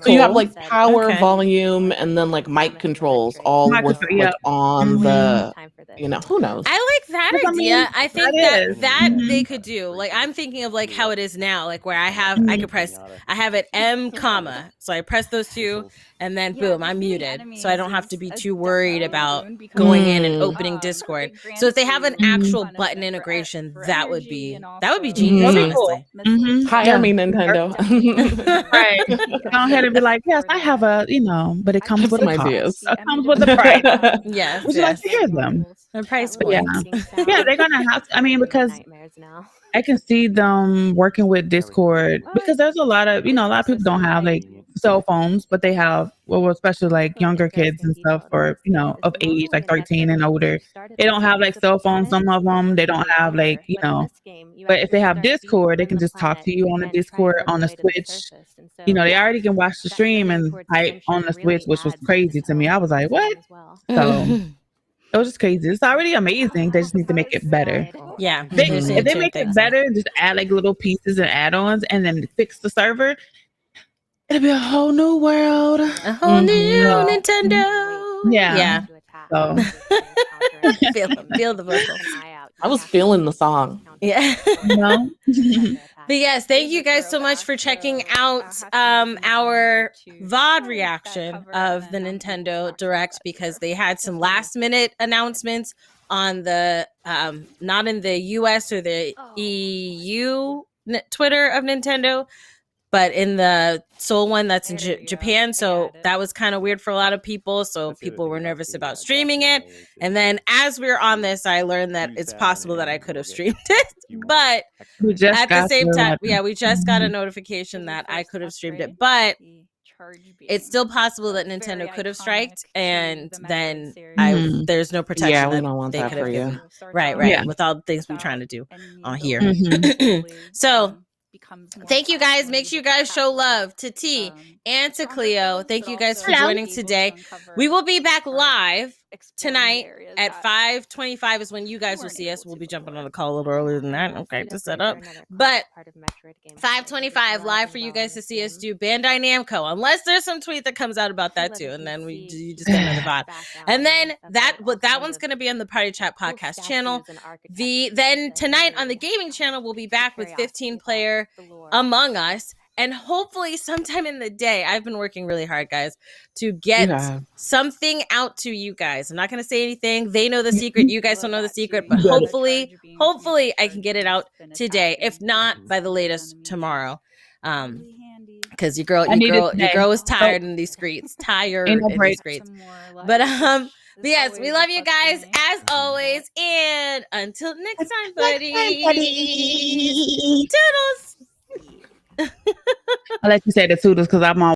So you have like power, volume, and then like mic controls all with like on the. Who knows? I like that idea. I think that they could do. Like, I'm thinking of like how it is now, like where I have it M comma, so I press those two, and then boom, I'm muted, so I don't have to be too worried about going in and opening Discord. So if they have an actual button integration, that would be genius. Honestly, hire me, Nintendo. Right? Go ahead and be like, yes, I have but it comes with a cost. It comes with a price. Yes, would you like to hear them? The price point. Yeah, they're gonna have to. I mean, because I can see them working with Discord, because there's a lot of people don't have like cell phones, but they have, especially like younger kids and stuff, or of age, like 13 and older. They don't have like cell phones. Some of them, they don't have like but if they have Discord, they can just talk to you on the Discord on the Switch. They already can watch the stream and type on the Switch, which was crazy to me. I was like, what? So. It was just crazy. It's already amazing. They just need to make it better. Yeah. If they make it better, just add like little pieces and add-ons, and then fix the server, it'll be a whole new world. A whole new Nintendo. Yeah. So feel the vocals. I was feeling the song. Yeah. But yes, thank you guys so much for checking out our VOD reaction of the Nintendo Direct, because they had some last minute announcements on the not in the US or the EU Twitter of Nintendo, but in the Seoul one that's in Japan. So that was kind of weird for a lot of people. So people were nervous about streaming it. And then as we were on this, I learned that it's possible that I could have streamed it. But at the same time, we just got a notification that I could have streamed it. But it's still possible that Nintendo could have striked, and then Mhm. there's no protection Yeah, we that don't want they that could for have you. given. Right, Yeah. with all the things we're trying to do on here. Mhm. So thank you guys. Make sure you guys show love to T and to Cleo. Thank you guys for joining today. We will be back live tonight at 5:25 is when you guys will see us. We'll be jumping on the call a little earlier than that. Okay, to set up. But 5:25 live for you guys to see us do Bandai Namco, unless there's some tweet that comes out about that too, and then you just get another VOD. And then that one's going to be on the Party Chat podcast channel. Then tonight on the gaming channel, we'll be back with 15 player Among Us. And hopefully sometime in the day, I've been working really hard, guys, to get something out to you guys. I'm not going to say anything. They know the secret. You guys don't know the secret. But hopefully I can get it out today. If not, by the latest tomorrow. Because your girl is tired in these streets. These streets. But yes, we love you guys as always. And until next time, buddy. Toodles. I'll let you say the toodles because I'm on